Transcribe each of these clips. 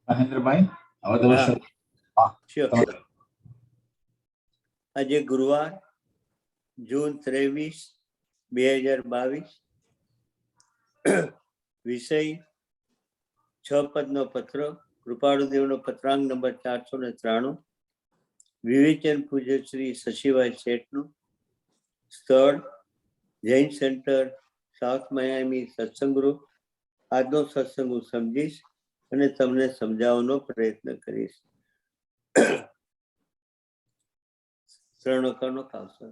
મહેન્દ્રભાઈ હવે તમે હા. હા Sure. તમે આજે ગુરુવાર જૂન 23, 2022. વિષય 6 પદનો પત્ર, કૃપાળુદેવનો પત્રાંગ નંબર 493, વિવેચન પૂજ્ય શ્રી શશીભાઈ શેઠનું. સ્થળ જૈન સેન્ટર, સાઉથ માયામી સત્સંગ ગ્રુપ. આજનો સત્સંગ હું સમજીશ અને તમને સમજાવવાનો પ્રયત્ન કરીશ. શરણોકારનો કાવસર.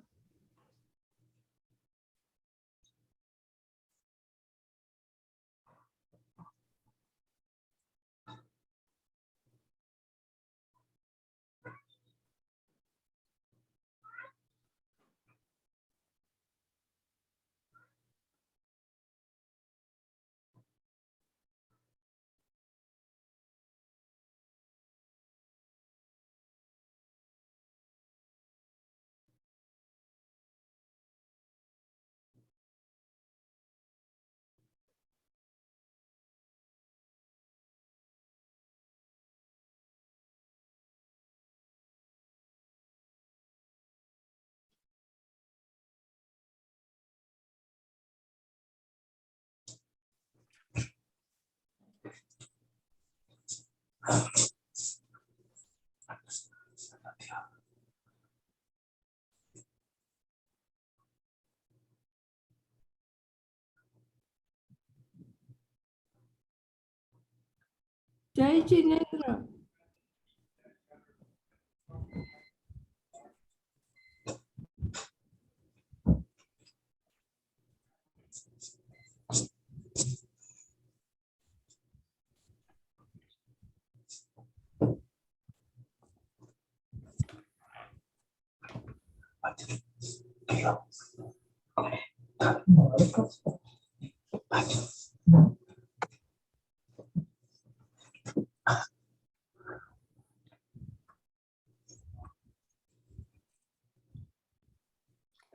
જય જિનેન્દ્ર.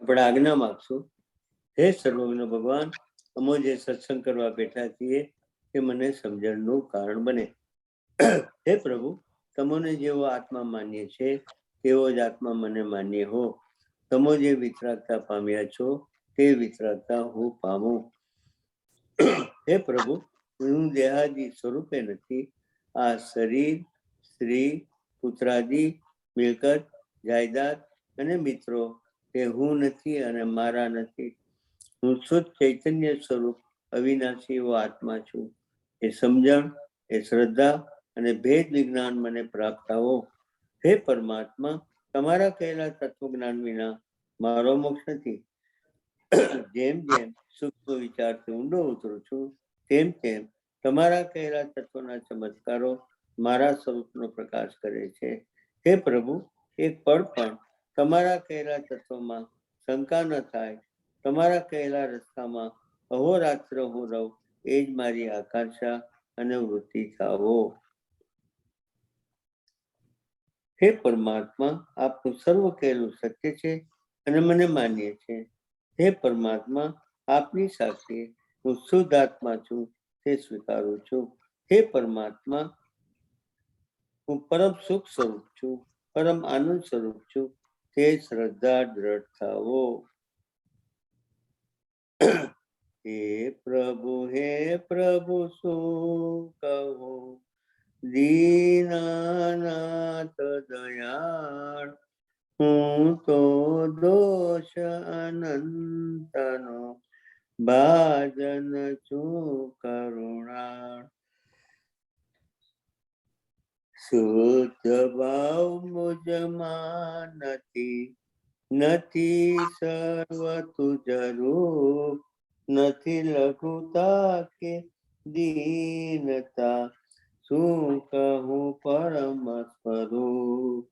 આપણે આજ્ઞા માગશું. હે સર્વજ્ઞ ભગવાન, અમે જે સત્સંગ કરવા બેઠા છીએ એ મને સમજણનું કારણ બને. હે પ્રભુ, તમને જેવો આત્મા માન્ય છે તેવો જ આત્મા મને માન્ય હો. તમે જે વિતરાગતા પામ્યા છો તે વિતરાગતા હું પામું. હે પ્રભુ, હું દેહાદી સ્વરૂપે નથી. આ શરીર, સ્ત્રી, પુત્રાદી, મિલકત, જાયદાદ અને મિત્રો તે હું નથી અને મારા નથી. હું શુદ્ધ ચૈતન્ય સ્વરૂપ અવિનાશી એવો આત્મા છું. એ સમજણ, એ શ્રદ્ધા અને ભેદ વિજ્ઞાન મને પ્રાપ્ત થાવો. હે પરમાત્મા, તમારા કહેલા તત્વજ્ઞાન વિના મારો મોક્ષ નથી. જેમ જેમ સૂક્ષ્મ વિચારથી ઊંડો ઉતરું છું તેમ તેમ તમારા કહેલા તત્વના ચમત્કારો મારા સ્વરૂપનો પ્રકાશ કરે છે. હે પ્રભુ, એક પળ પણ તમારા કહેલા તત્વમાં શંકા ન થાય. તમારા કહેલા રસ્તામાં અહોરાત્ર હું રહું એ જ મારી આકાંક્ષા અને વૃત્તિ થાવો. હે પરમાત્મા, આપનું સર્વ કહેલું સત્ય છે અને મને માન્ય છે. હે પરમાત્મા, આપની સાક્ષી હું શુદ્ધ આત્મા છું તે સ્વીકારું છું. હે પરમાત્મા, હું પરમ સુખ સ્વરૂપ છું, પરમ આનંદ સ્વરૂપ છું તે શ્રદ્ધા દ્રઢ થાવો. હે પ્રભુ શું કહું, દીનાનાથ દયાળ. હું તો દોષ અનંતનો ભાજન છું કરુણાળ. શુદ્ધ ભાવ મુજમાં નથી સર્વ તુજ રૂપ. નથી લઘુતા કે દીનતા, શું કહું પરમ સ્વરૂપ.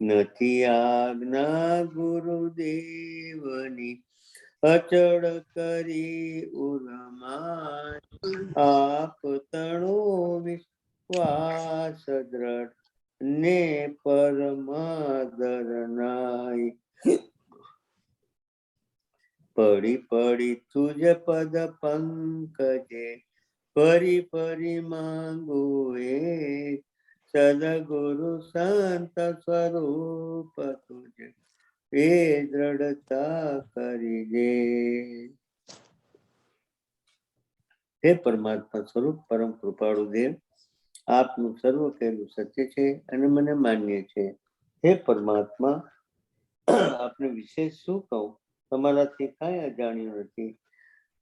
નથી આજ્ઞા ગુરુદેવની અચળ કરી ઉરમાય. આપ તણો વિશ્વાસ દ્રઢ ને પરમાદરનાય. પડી પડી તુજ પદ પંકજે ફરી ફરી માંગુ એ સદગુરુ સંત સ્વરૂપ તુજે એ દ્રઢતા કરી દે. હે પરમાત્મા સ્વરૂપ પરમ કૃપાળુ દેવ, આપનું સર્વ કહેલું સત્ય છે અને મને માન્ય છે. હે પરમાત્મા, આપને વિશેષ શું કહું? તમારાથી કાંઈ અજાણ્યું નથી.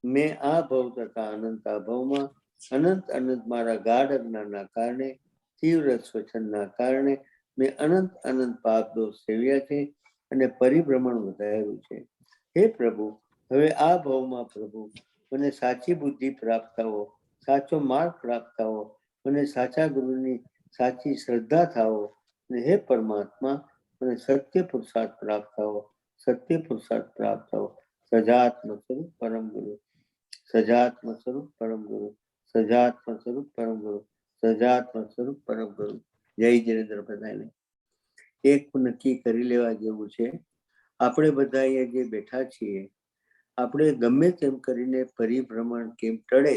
મેં આ ભવ તથા અનંત આ ભવમાં અનંત અનંત મારા ગાઢ અજ્ઞાનના કારણે, તીવ્ર સ્વચનના કારણે મેં અનંત અનંત પાપ દોષ સેવ્યા છે અને પરિભ્રમણ વધારેલું છે. હે પ્રભુ, હવે આ ભવમાં પ્રભુ મને સાચી બુદ્ધિ પ્રાપ્ત થાવો, સાચો માર્ગ પ્રાપ્ત થાવો, મને સાચા ગુરુની સાચી શ્રદ્ધા થાવો, અને હે પરમાત્મા મને સત્ય પુરુષાર્થ પ્રાપ્ત થાવો, સત્ય પુરુષાર્થ પ્રાપ્ત થાવો. સજાત્મ સ્વરૂપ પરમ ગુરુ, સજાત્મ સ્વરૂપ પરમ ગુરુ, સજાત્મ સ્વરૂપ પરમ ગુરુ, સજાત્મ સ્વરૂપ પરમ ગુરુ. જય જિનેન્દ્ર બધાને. એક નક્કી કરી લેવા જેવું છે, આપણે બધા અહીંયા જે બેઠા છીએ, આપણે ગમે તેમ કરીને પરિભ્રમણ કેમ ટળે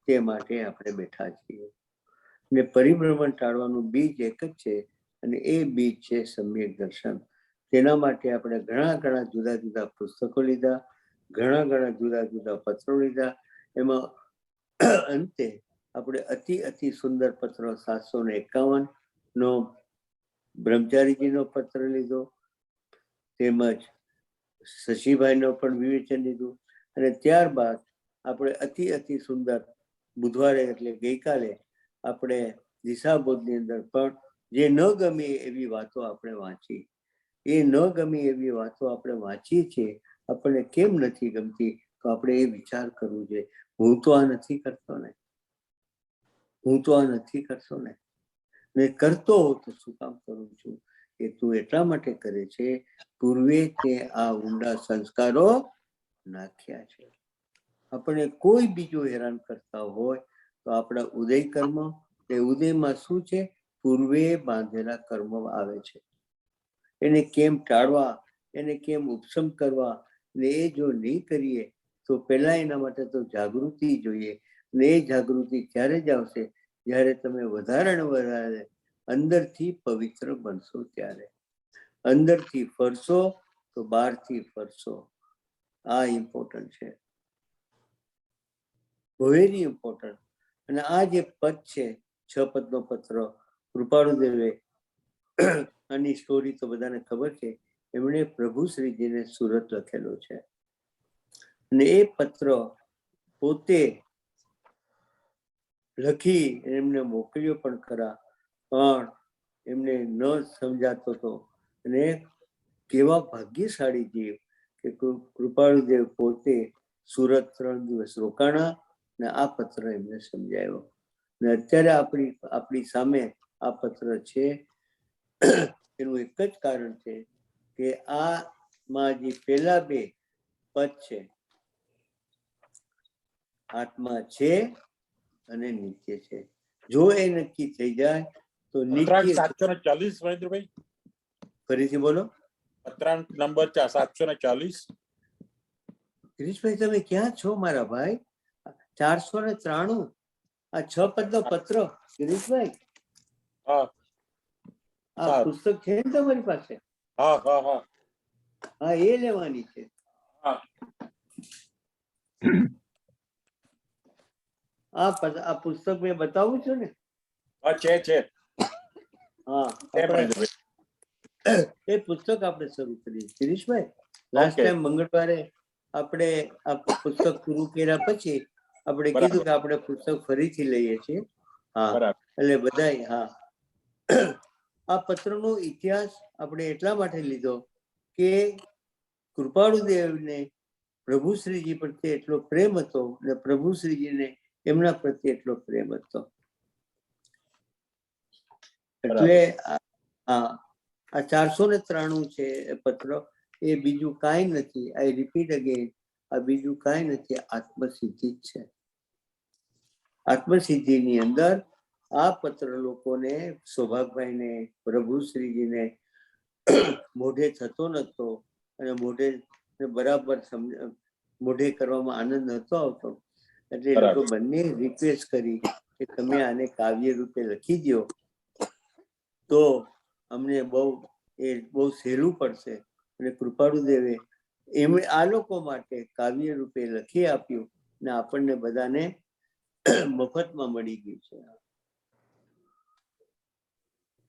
તે માટે આપણે બેઠા છીએ. ને પરિભ્રમણ ટાળવાનું બીજ એક જ છે, અને એ બીજ છે સમ્યક દર્શન. તેના માટે આપણે ઘણા જુદા જુદા પુસ્તકો લીધા, ઘણા જુદા જુદા પત્રો લીધા. એમાં અંતે આપણે અતિ સુંદર પત્ર 751 નો બ્રહ્મચારીજીનો પત્ર લીધો, તેમજ શશીભાઈનો પણ વિવેચન લીધું, અને ત્યારબાદ આપણે અતિ સુંદર બુધવારે એટલે ગઈકાલે આપણે દિશાબોધની અંદર પણ જે ન ગમે એવી વાતો આપણે વાંચી. એ ન ગમે એવી વાતો આપણે વાંચીએ છીએ, આપણને કેમ નથી ગમતી? તો આપણે એ વિચાર કરવું જોઈએ. હું તો આ નથી કરતો ને, હું તો આ નથી કરતો ને, મેં કરતો હોઉં તો શું કામ કરું છું? એ તું એટલા માટે કરે છે, પૂર્વે તે આ ઊંડા સંસ્કારો નાખ્યા છે. આપણે કોઈ બીજું હેરાન કરતા હોય તો આપણા ઉદય કર્મ, એ ઉદયમાં શું છે? પૂર્વે બાંધેલા કર્મ આવે છે. એને કેમ ટાળવા, એને કેમ ઉપશમ કરવા, ને એ જો નહીં કરીએ તો પહેલા એના માટે તો જાગૃતિ જોઈએ. ને એ જાગૃતિ ત્યારે જ આવશે જ્યારે તમે વધારે ને વધારે અંદરથી પવિત્ર બનશો. ત્યારે અંદરથી ફરશો તો બહારથી ફરશો. આ ઇમ્પોર્ટન્ટ છે, વેરી ઇમ્પોર્ટન્ટ. અને આ જે પદ છે, 6 પદનો પત્ર કૃપાળુદેવે, આની સ્ટોરી તો બધાને ખબર છે. એમણે પ્રભુ શ્રીજીને સુરત લખેલો છે, અને એ પત્ર પોતે લખી એમને મોકલ્યો પણ ખરા, પણ એમને ન સમજાતો હતો. અને કેવા ભાગ્યશાળી જીવ કે કૃપાળુદેવ પોતે સુરત 3 દિવસ રોકાણા ને આ પત્ર એમને સમજાયો. ને અત્યારે આપણી સામે આ પત્ર છે. એનું એક જ કારણ છે કે આમાં જે પહેલા 2 પદ છે, આત્મા છે અને નિત્ય છે. જો એ નક્કી થઈ જાય તો નિત્ય. 740 મહેન્દ્રભાઈ, ફરીથી બોલો. પત્રાંક નંબર 740. ગિરીશભાઈ, તમે ક્યાં છો મારા ભાઈ? 493 આ 6 પદનો પત્ર. ગિરીશભાઈ, આ પુસ્તક છે ને તમારી પાસે? હા, એ લેવાની છે. આ પુસ્તક મેં બતાવું છું ને? છે. હા, એ પુસ્તક આપણે શરૂ કરીએ. ગિરીશભાઈ, લાસ્ટ ટાઈમ મંગળવારે આપણે આ પુસ્તક પૂરું કર્યા પછી આપણે કીધું કે આપણે પુસ્તક ફરીથી લઈએ છીએ. હા, એટલે બધાય. હા, આ પત્રનો ઇતિહાસ આપણે એટલા માટે લીધો કે કૃપાળુદેવને પ્રભુ શ્રીજી પ્રત્યે એટલો પ્રેમ હતો અને પ્રભુ શ્રીજીને એમના પ્રત્યે એટલો પ્રેમ હતો. એટલે આ 493 છે એ પત્ર. એ બીજું કાંઈ નથી. આઈ રિપીટ અગેન, આ બીજું કાંઈ નથી, આત્મસિદ્ધિ જ છે. આત્મસિદ્ધિની અંદર આ પત્ર લોકોને, સૌભાગભાઈને, પ્રભુ શ્રીજીને મોઢે થતો નતો, અને મોઢે બરાબર મોઢે કરવામાં આનંદ નતો આવતો. એટલે એ લોકો બરાબર. બંને રિક્વેસ્ટ કરી કે તમે આને કાવ્ય રૂપે લખી દો તો અમને બહુ સહેલું પડશે. અને કૃપાળુ દેવે એમણે આ લોકો માટે કાવ્ય રૂપે લખી આપ્યું ને આપણને બધાને મફતમાં મળી ગયું છે.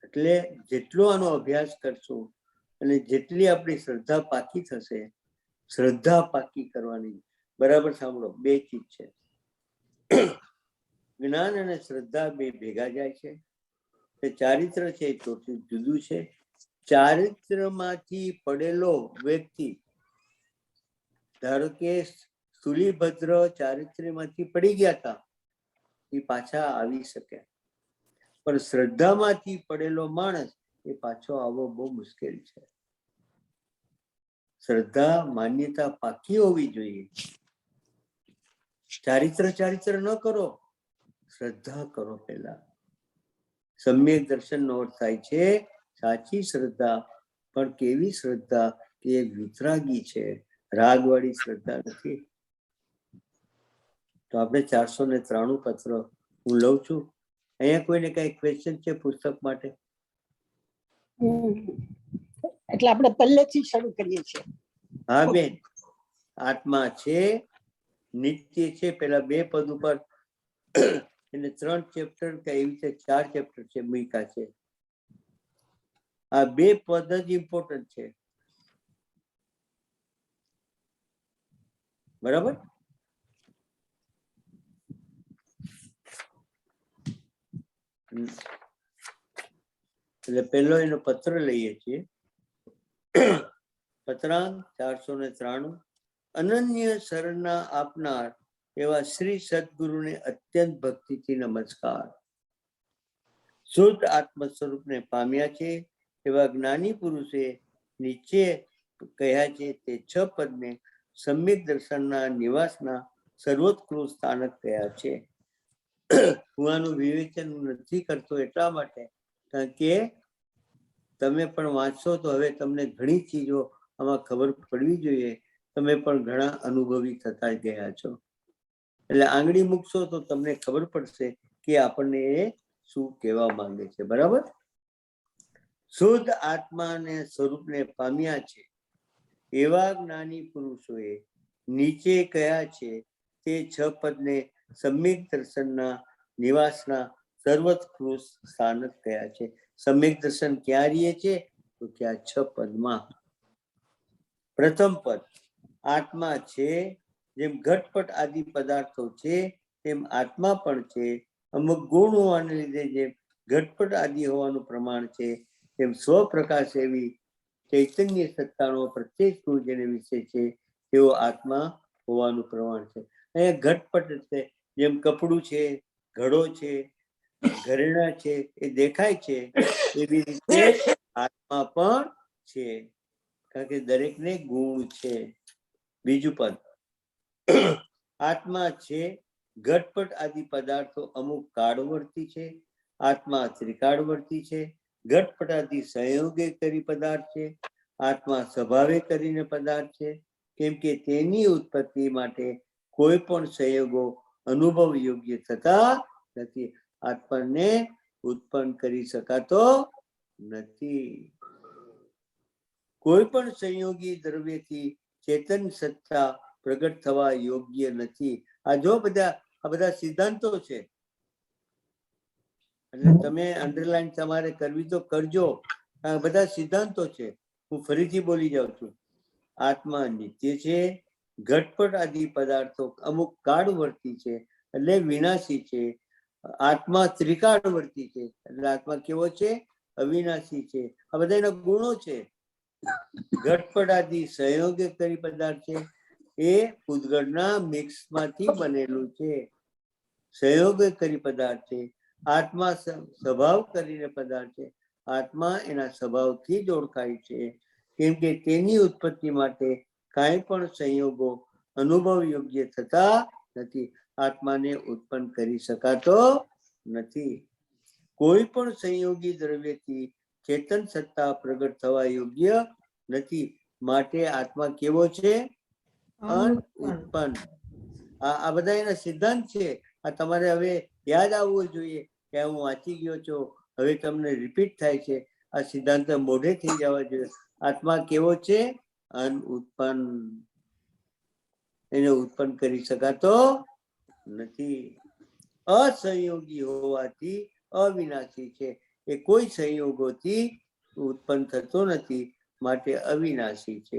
એટલે જેટલો આનો અભ્યાસ કરશું અને જેટલી આપણી શ્રદ્ધા પાકી થશે, શ્રદ્ધા પાકી કરવાની, બરાબર સાંભળો, બે ચીજ છે. જ્ઞાન અને શ્રદ્ધા બે ભેગા જાય છે. ચારિત્ર છે એ તો જુદું છે. ચારિત્રમાંથી પડેલો વ્યક્તિ, ધારો કે સુલીભદ્ર ચારિત્રમાંથી પડી ગયા હતા, એ પાછા આવી શકે, પણ શ્રદ્ધામાંથી પડેલો માણસ એ પાછો આવવો બહુ મુશ્કેલ છે. શ્રદ્ધા માન્યતા પાકી હોવી જોઈએ. ચારિત્ર ન કરો, શ્રદ્ધા કરો પહેલા. સમ્યક દર્શન નો અર્થ થાય છે સાચી શ્રદ્ધા. પણ કેવી શ્રદ્ધા કે વિતરાગી છે, રાગવાળી શ્રદ્ધા નથી. તો આપણે 493 પત્ર હું લઉં છું. અહીંયા કોઈને કઈ ક્વેશ્ચન છે પુસ્તક માટે? એટલે આપણે પહેલેથી શરૂ કરીએ છીએ. હા બેન, આત્મા છે, નિત્ય છે. પેલા 2 પદ ઉપર એને 3 ચેપ્ટર કે એવી રીતે 4 ચેપ્ટર છે મૂકા છે. આ 2 પદ જ ઇમ્પોર્ટન્ટ છે, બરાબર? એટલે પહેલો એનો પત્ર લઈએ છીએ. પત્રાંક 493. અનન્ય શરણના આપનાર એવા શ્રી સદગુરુને અત્યંત ભક્તિથી નમસ્કાર. શુદ્ધ આત્મ સ્વરૂપને પામ્યા છે એવા જ્ઞાની પુરુષે નીચે કહ્યા છે તે 6 પદને સમ્યક દર્શનના નિવાસના સર્વોત્કૃષ્ટ સ્થાનક કહ્યા છે. હું આનું વિવેચન નથી કરતો એટલા માટે કારણ કે તમે પણ વાંચશો તો હવે તમને ઘણી ચીજો આમાં ખબર પડવી જોઈએ. તમે પણ ઘણા અનુભવી થતા ગયા છો, એટલે આંગળી મૂકશો તો તમને ખબર પડશે કે આપણને એ શું કહેવા માંગે છે, બરાબર? શુદ્ધ આત્માને સ્વરૂપને પામ્યા છે એવા જ્ઞાની પુરુષોએ નીચે કયા છે તે 6 પદને સમ્યક દર્શનના નિવાસના સર્વોત્કૃષ્ટ સ્થાનક કયા છે. સમ્યક દર્શન ક્યાં રહીએ છે તો કે આ 6 પદમાં. પ્રથમ પદ, આત્મા છે, જેમ ઘટપટ આદિ પદાર્થો છે તેમ આત્મા પણ છે. અમુક ગુણ હોવાને લીધે જેમ ઘટપટ આદિ હોવાનું પ્રમાણ છે તેમ સ્વપ્રકાશ એવી ચૈતન્ય સત્તાનો પ્રત્યેક ગુણ જેને વિશે છે તેવો આત્મા હોવાનું પ્રમાણ છે. અહીંયા ઘટપટ એટલે જેમ કપડું છે, ઘડો છે, ઘરેણા છે, એ દેખાય છે એવી રીતે આત્મા પણ છે, કારણ કે દરેકને ગુણ છે. બીજું પદ, આત્મા છે, ઘટપટ આદિ પદાર્થો અમુક કાળવર્તી છે, આત્મા ત્રિકાળવર્તી છે. ઘટપટ આદિ સંયોગે કરી પદાર્થ છે, આત્મા સ્વભાવે કરીને પદાર્થ છે, કેમ કે તેની ઉત્પત્તિ માટે કોઈ પણ સંયોગો અનુભવ યોગ્ય થતા નથી. આત્માને ઉત્પન્ન કરી શકાતો નથી. કોઈ પણ સંયોગી દ્રવ્યથી ચેતન સત્તા પ્રગટ થવા યોગ્ય નથી. આ જો આ બધા સિદ્ધાંતો છે, એટલે તમે અંડરલાઈન તમારે કરવી તો કરજો. આ બધા સિદ્ધાંતો છે. હું ફરીથી બોલી જાઉં છું. આત્મા નિત્ય છે, ઘટપટ આદિ પદાર્થો અમુક કાળવર્તી છે એટલે વિનાશી છે. આત્મા ત્રિકાળવર્તી છે એટલે આત્મા કેવો છે? અવિનાશી છે. આ બધા એના ગુણો છે. ઘટપટ આદિ સંયોગે કરી પદાર્થ છે, એ પૂતગળના મિક્સ માંથી બનેલું છે. સંયોગ કરી પદાર્થ છે. આત્મા સ્વભાવ કરીને પદાર્થ છે. આત્મા એના સ્વભાવથી જ ઓળખાય છે, કેમ કે તેની ઉત્પત્તિ માટે કાંઈ પણ સંયોગો અનુભવ યોગ્ય થતા નથી. આત્માને ઉત્પન્ન કરી શકાતો નથી. કોઈ પણ સંયોગી દ્રવ્યથી ચેતન સત્તા પ્રગટ થવા યોગ્ય નથી. માટે આત્મા કેવો છે? અનુત્પન્ન. આ બધા એના સિદ્ધાંત છે. આ તમારે હવે યાદ આવવું જોઈએ કે હું વાંચી ગયો છું, હવે તમને રિપીટ થાય છે. આ સિદ્ધાંત મોઢે થઈ જવા જોઈએ. આત્મા કેવો છે? અનઉત્પન્ન. એને ઉત્પન્ન કરી શકાતો નથી. અસંયોગી હોવાથી અવિનાશી છે. એ કોઈ સંયોગોથી ઉત્પન્ન થતો નથી, માટે અવિનાશી છે.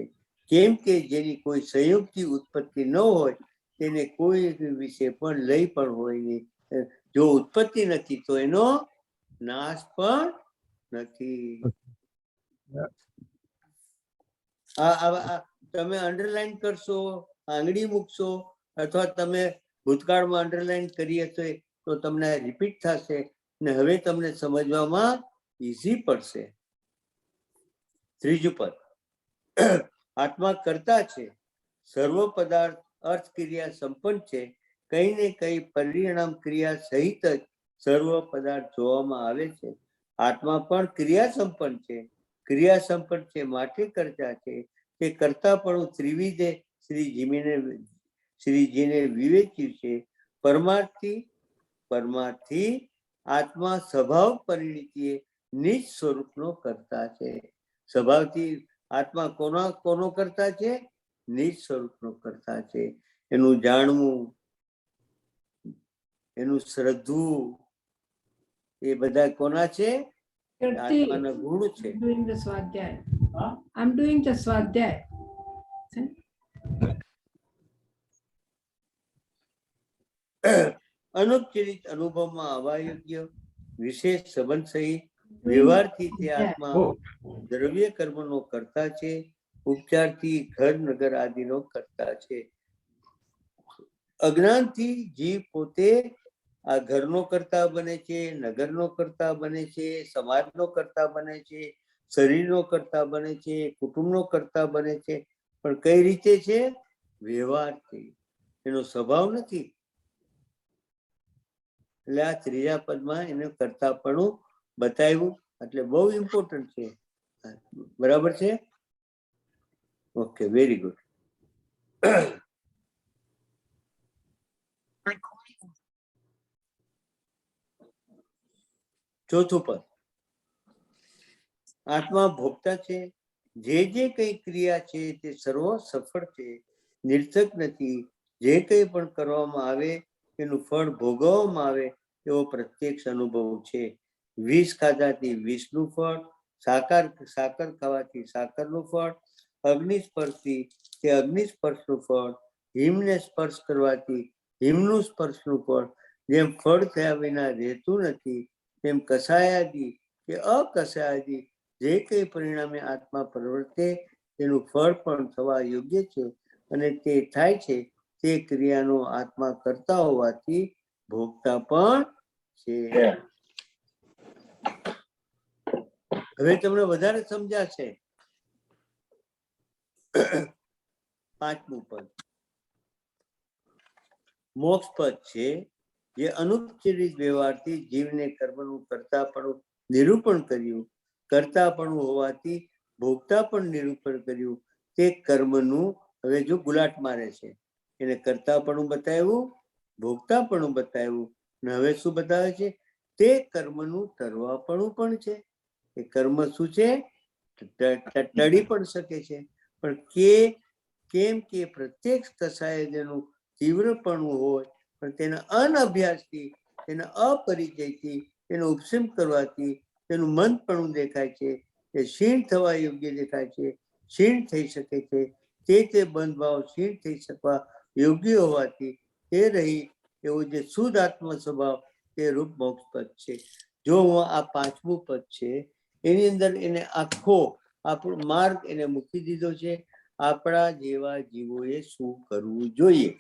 કેમ કે જેની કોઈ સંયોગથી ઉત્પત્તિ ન હોય તેને કોઈ વિશે પણ લય પણ હોય નહીં. જો ઉત્પત્તિ નથી તો એનો નાશ પણ નથી. તમે અંડરલાઈન કરશો, આંગળી મૂકશો, અથવા તમે ભૂતકાળમાં અંડરલાઈન કરી હશે તો તમને રિપીટ થશે ને હવે તમને સમજવામાં ઈઝી પડશે. ત્રીજું પદ, આત્મા કરતા છે, સર્વ પદાર્થ અર્થ ક્રિયા સંપન્ન છે. કઈ ને કઈ પરિણામ ક્રિયા સહિત જ સર્વ પદાર્થ જોવામાં આવે છે. આત્મા પણ ક્રિયા સંપન્ન છે. ક્રિયા સંપન્ન છે માટે કરતા છે. તે કરતા પણ ત્રિવિધે શ્રીજીને વિવેચ્યું છે. પરમાર્થી આત્મા સ્વભાવ પરિણીતિએ નિજ સ્વરૂપનો કરતા છે. સ્વભાવથી આત્મા કોનો કરતા છે? નિજ સ્વરૂપનો કરતા છે. એનું જાણવું, એનું શ્રદ્ધવું, એ બધા કોના છે? આત્માના ગુણ છે. Doing the Swadhyay. I'm doing the Swadhyay. અનુપચરિત અનુભવમાં આવવા યોગ્ય વિશેષ સંબંધ સહિત વ્યવહારથી તે આત્મા દ્રવ્ય કર્મનો કરતા છે. ઉપચારથી ઘર નગર આદિનો કરતા છે. અજ્ઞાનથી જીવ પોતે આ ઘરનો કરતા બને છે, નગરનો કરતા બને છે, સમાજનો કરતા બને છે, શરીરનો કરતા બને છે, કુટુંબનો કરતા બને છે. પણ કઈ રીતે છે? વ્યવહારથી. એનો સ્વભાવ નથી. એટલે આ ત્રીજા પદમાં એને કરતાપણું બતાવ્યું. એટલે બહુ ઇમ્પોર્ટન્ટ છે. બરાબર છે? Okay, very good. ચોથું પદ, આત્મા ભોગતા છે. જે કઈ ક્રિયા છે તે સર્વ સફળ છે, નિર્થક નથી. જે કઈ પણ કરવામાં આવે તેનું ફળ ભોગવવામાં આવે એવો પ્રત્યક્ષ અનુભવ છે. વિષ ખાધાથી વિષનું ફળ, સાકર ખાવાથી સાકરનું ફળ, અગ્નિ સ્પર્શથી તે અગ્નિ સ્પર્શનું ફળ, હિમને સ્પર્શ કરવાથી હિમનું સ્પર્શનું ફળ. જેમ ફળ થયા વિના રહેતું નથી, તેમ કસાયાદી કે અકસાયાદી જે કઈ પરિણામે આત્મા પ્રવર્તે તેનું ફળ પણ થવા યોગ્ય છે. અને તે થાય છે તે ક્રિયાનો આત્મા કરતા હોવાથી ભોગતા પણ છે. હવે તમને વધારે સમજાશે. પાંચમું પદ મોક્ષ પદ છે. જે અનુપચરિત વ્યવહારથી જીવને કર્મનું કરતાપણું નિરૂપણ કર્યું, કરતાપણું હોવાથી ભોગતા પણ નિરૂપણ કર્યું. તે કર્મનું હવે જો ગુલાટ મારે છે, એને કરતાપણું બતાવ્યું, ભોગતાપણું બતાવ્યું, ને હવે શું બતાવે છે? તે કર્મનું તરવાપણું પણ છે. એ કર્મ શું છે? ટળી પણ શકે છે. પણ કેમ કે પ્રત્યક્ષ કસાય જેનું તીવ્રપણું હોય, પણ તેના અનઅભ્યાસથી, તેના અપરિચયથી, તેનો ઉપસમ કરવાથી તેનું મંદપણું દેખાય છે. તે ક્ષીણ થવા યોગ્ય દેખાય છે, ક્ષીણ થઈ શકે છે. તે બંધ ભાવ ક્ષીણ થઈ શકવા યોગ્ય હોવાથી તે રહી એવો જે શુદ્ધ આત્મ સ્વભાવ તે રૂપ મોક્ષ પદ છે. જો હું આ પાંચમું પદ છે એની અંદર એને આખો આપણો માર્ગ એને મૂકી દીધો છે. આપણા જેવા જીવોએ શું કરવું જોઈએ.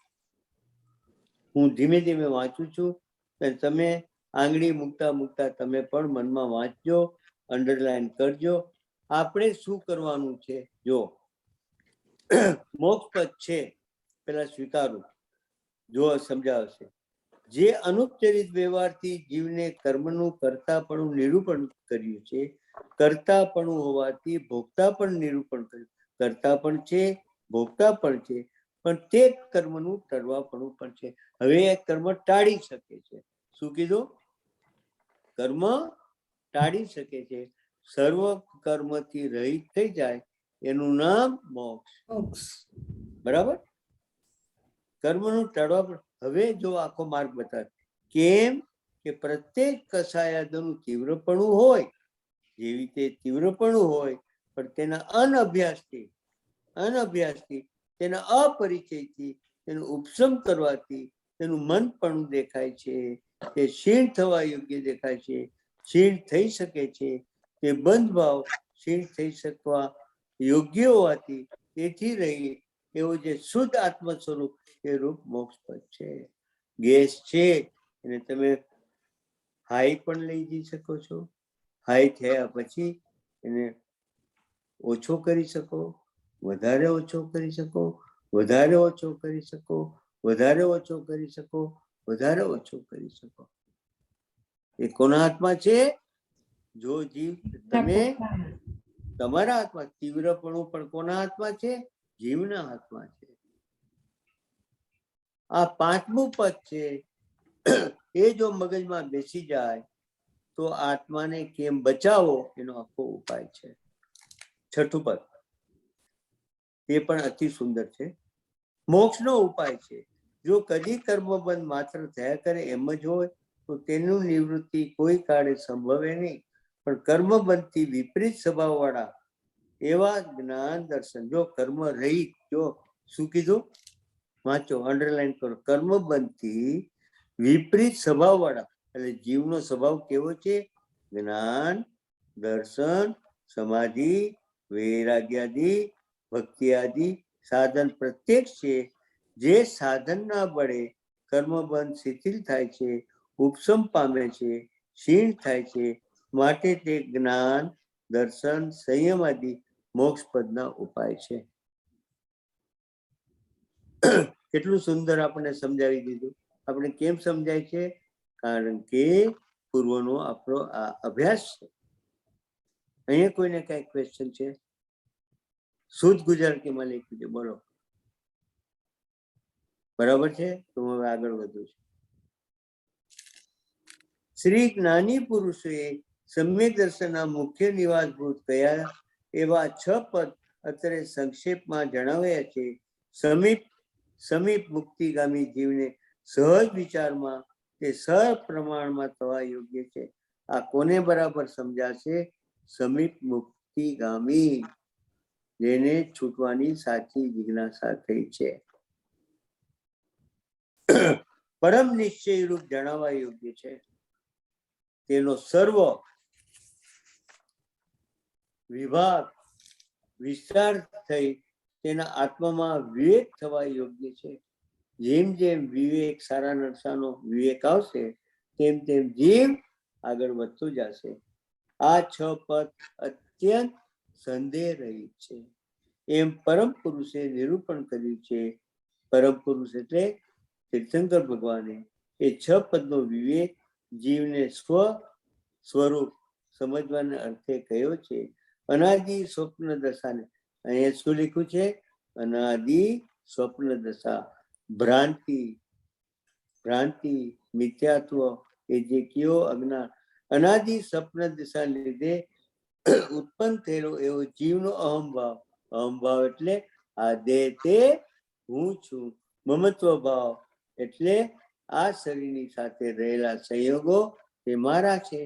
હું ધીમે ધીમે વાંચું છું, તમે આંગળી મૂકતા તમે પણ મનમાં વાંચજો, અંડરલાઈન કરજો. આપણે શું કરવાનું છે? જો મોક્ષ પદ છે, પેલા સ્વીકારું, જો સમજાવશે. જે અનુપચરિત વ્યવહારથી જીવને કર્મનું કરતાપણું નિરૂપણ કર્યું છે, કરતાપણું હોવાથી ભોગતા પણ નિરૂપણ કર્યું. કરતા પણ છે, ભોગતા પણ છે, પણ તે કર્મનું ટળવાપણું પણ છે. હવે એ કર્મ ટાળી શકે છે. શું કીધું? કર્મ ટાળી શકે છે. સર્વ કર્મથી રહિત થઈ જાય એનું નામ મોક્ષ. Moksha. બરાબર? કર્મનું ટળવાપણું. હવે જો આખો માર્ગ બતાવે. કેમ કે પ્રત્યેક કસાયાદનું તીવ્રપણું હોય, જેવી રીતે તીવ્રપણું હોય, પણ તેના અનભ્યાસથી તેના અપરિચયથી તેનું ઉપશમ કરવાથી તેનું મનપણું દેખાય છે, તે ક્ષીણ થવા યોગ્ય દેખાય છે, ક્ષીણ થઈ શકે છે. તે બંધ ભાવ ક્ષીણ થઈ શકવા યોગ્ય હોવાથી તેથી રહી એવો જે શુદ્ધ આત્મ સ્વરૂપ એ રૂપ મોક્ષ પદ છે. ગેસ છે એને તમે હાઈ પણ લઈ જઈ શકો છો. હાઈ થયા પછી એને ઓછો કરી શકો, વધારે ઓછો કરી શકો, વધારે ઓછો કરી શકો, વધારે ઓછો કરી શકો, વધારે ઓછો કરી શકો. એ કોના હાથમાં છે? જો જીવ તમે તમારા હાથમાં. તીવ્રપણું પણ કોના હાથમાં છે? જીવના હાથમાં છે. આ પાંચમું પદ છે એ જો મગજમાં બેસી જાય તો આત્માને કેમ બચાવો એનો આખો ઉપાય છે. છઠ્ઠું પદ એ પણ અતિ સુંદર છે. મોક્ષનો ઉપાય છે. જો કદી કર્મબંધ માત્ર થયા કરે એમ જ હોય તો તેનું નિવૃત્તિ કોઈ કાળે સંભવે નહીં. પણ કર્મબંધથી વિપરીત સ્વભાવ વાળા એવા જ્ઞાન દર્શન, જો કર્મ રહિત, જો શું કીધું? વાંચો, અંડરલાઈન કરો. કર્મબંધથી વિપરીત સ્વભાવ વાળા, એટલે જીવનો સ્વભાવ કેવો છે? જ્ઞાન, દર્શન, સમાધિ, વૈરાગ્યાદિ, ભક્તિ આદિ સાધન પ્રત્યેક છે. જે સાધનના બળે કર્મબંધ શિથિલ થાય છે, ઉપશમ પામે છે, ક્ષીણ થાય છે. માટે તે જ્ઞાન, દર્શન, સંયમ આદિ મોક્ષ પદના ઉપાય છે. કેટલું સુંદર આપણને સમજાવી દીધું. આપણે કેમ સમજાય છે? કારણ કે પૂર્વનો આપણો આ અભ્યાસ છે. અહીંયા કોઈને કઈ ક્વેશ્ચન છે? શુદ્ધ ગુજરાતીમાં લખ્યું છે, બોલો. બરાબર છે? તો હું હવે આગળ વધું છું. શ્રી જ્ઞાની પુરુષોએ સમ્યક દર્શનના મુખ્ય નિવાસભૂત કયા એવા 6 પદ અત્યારે સંક્ષેપમાં જણાવ્યા છે. સમીપ મુક્તિગામી જીવને સહજ વિચારમાં તે સપ્રમાણમાં થવા યોગ્ય છે. આ કોને બરાબર સમજાશે? સમીપ મુક્તિગામી, જેને છૂટવાની સાચી જિજ્ઞાસા થઈ છે. પરમ નિશ્ચય રૂપ જણાવવા યોગ્ય છે. તેનો સર્વ વિભાગ વિસ્તાર થઈ તેના આત્મામાં વિવેક થવા યોગ્ય છે. જેમ જેમ વિવેક, સારા નરસાનો વિવેક આવશે તેમ તેમ જીવ આગળ વધતો જશે. આ 6 પદ અત્યંત સંદેહ રહિત છે એમ પરમ પુરુષે નિરૂપણ કર્યું છે. પરમ પુરુષ એટલે તીર્થંકર ભગવાને એ 6 પદનો વિવેક જીવને સ્વરૂપ સમજવાના અર્થે કહ્યો છે. અનાદિ સ્વપ્ન દશાને અહીંયા શું લખ્યું છે? અનાદિ સ્વપ્ન દશા, ભ્રાંતિ, મિથ્યાત્વ એ જે કયો અજ્ઞાન, અનાદિ સ્વપ્ન દશા લીધે ઉત્પન્ન થયેલો એવો જીવનો અહમભાવ એટલે આ દેહ તે હું છું. મમત્વ ભાવ એટલે આ શરીરની સાથે રહેલા સંયોગો તે મારા છે.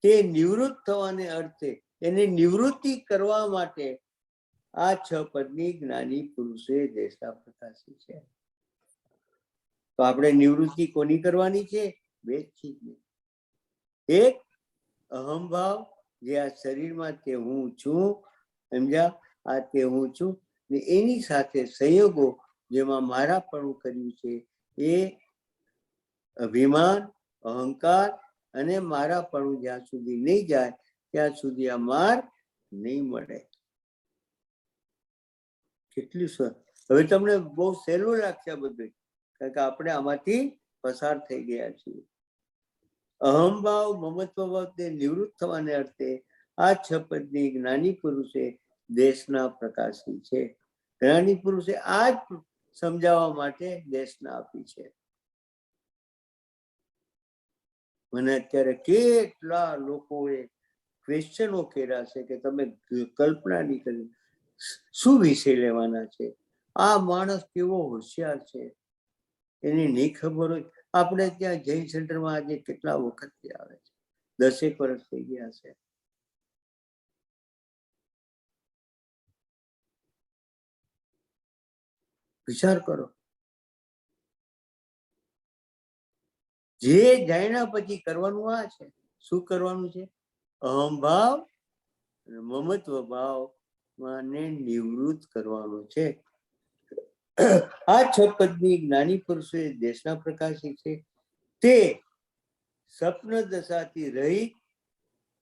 તે નિવૃત્ત થવાને અર્થે એને નિવૃત્તિ કરવા માટે આ 6 પદની જ્ઞાની પુરુષે દેશા પ્રકાશી છે. તો આપણે નિવૃત્તિ કોની કરવાની છે? 2 ચીજની. એક અહમભાવ, જે આ શરીરમાં તે હું છું, સમજ્યા? આ તે હું છું ને એની સાથે સંયોગો જેમાં મારાપણું કર્યું છે એ અભિમાન, અહંકાર અને મારાપણું જ્યાં સુધી નહીં જાય ત્યાં સુધી આ માર્ગ નહીં મળે. કેટલું સરસ. હવે તમને બહુ સહેલું લાગશે આ બધું, કારણ કે આપણે આમાંથી પસાર થઈ ગયા છીએ. અહમભાવ, મમત્વ ભાવ નિવૃત્ત થવાને અર્થે આ 6 પદની જ્ઞાની પુરુષે દેશના પ્રકાશી છે. જ્ઞાની પુરુષે આ જ સમજાવવા માટે દેશના આપી છે. મને અત્યારે કેટલા લોકોએ ક્વેશ્ચનો કર્યા છે કે તમે કલ્પના નહીં કરી શું વિષય લેવાના છે, આ માણસ કેવો હોશિયાર છે, એની નહીં ખબર હોય. આપણે ત્યાં જૈન સેન્ટરમાં આજે કેટલા વખતથી આવે છે, 10 વર્ષ થઈ ગયા છે. વિચાર કરો, જે જાણ્યા પછી કરવાનું આ છે. શું કરવાનું છે? અહંભાવ અને મમત્વ ભાવ ને નિવૃત્ત કરવાનું છે. આ 6 પદની જ્ઞાની પુરુષોએ દેશના પ્રકાશી છે. તે સ્વપ્ન દશાથી રહિત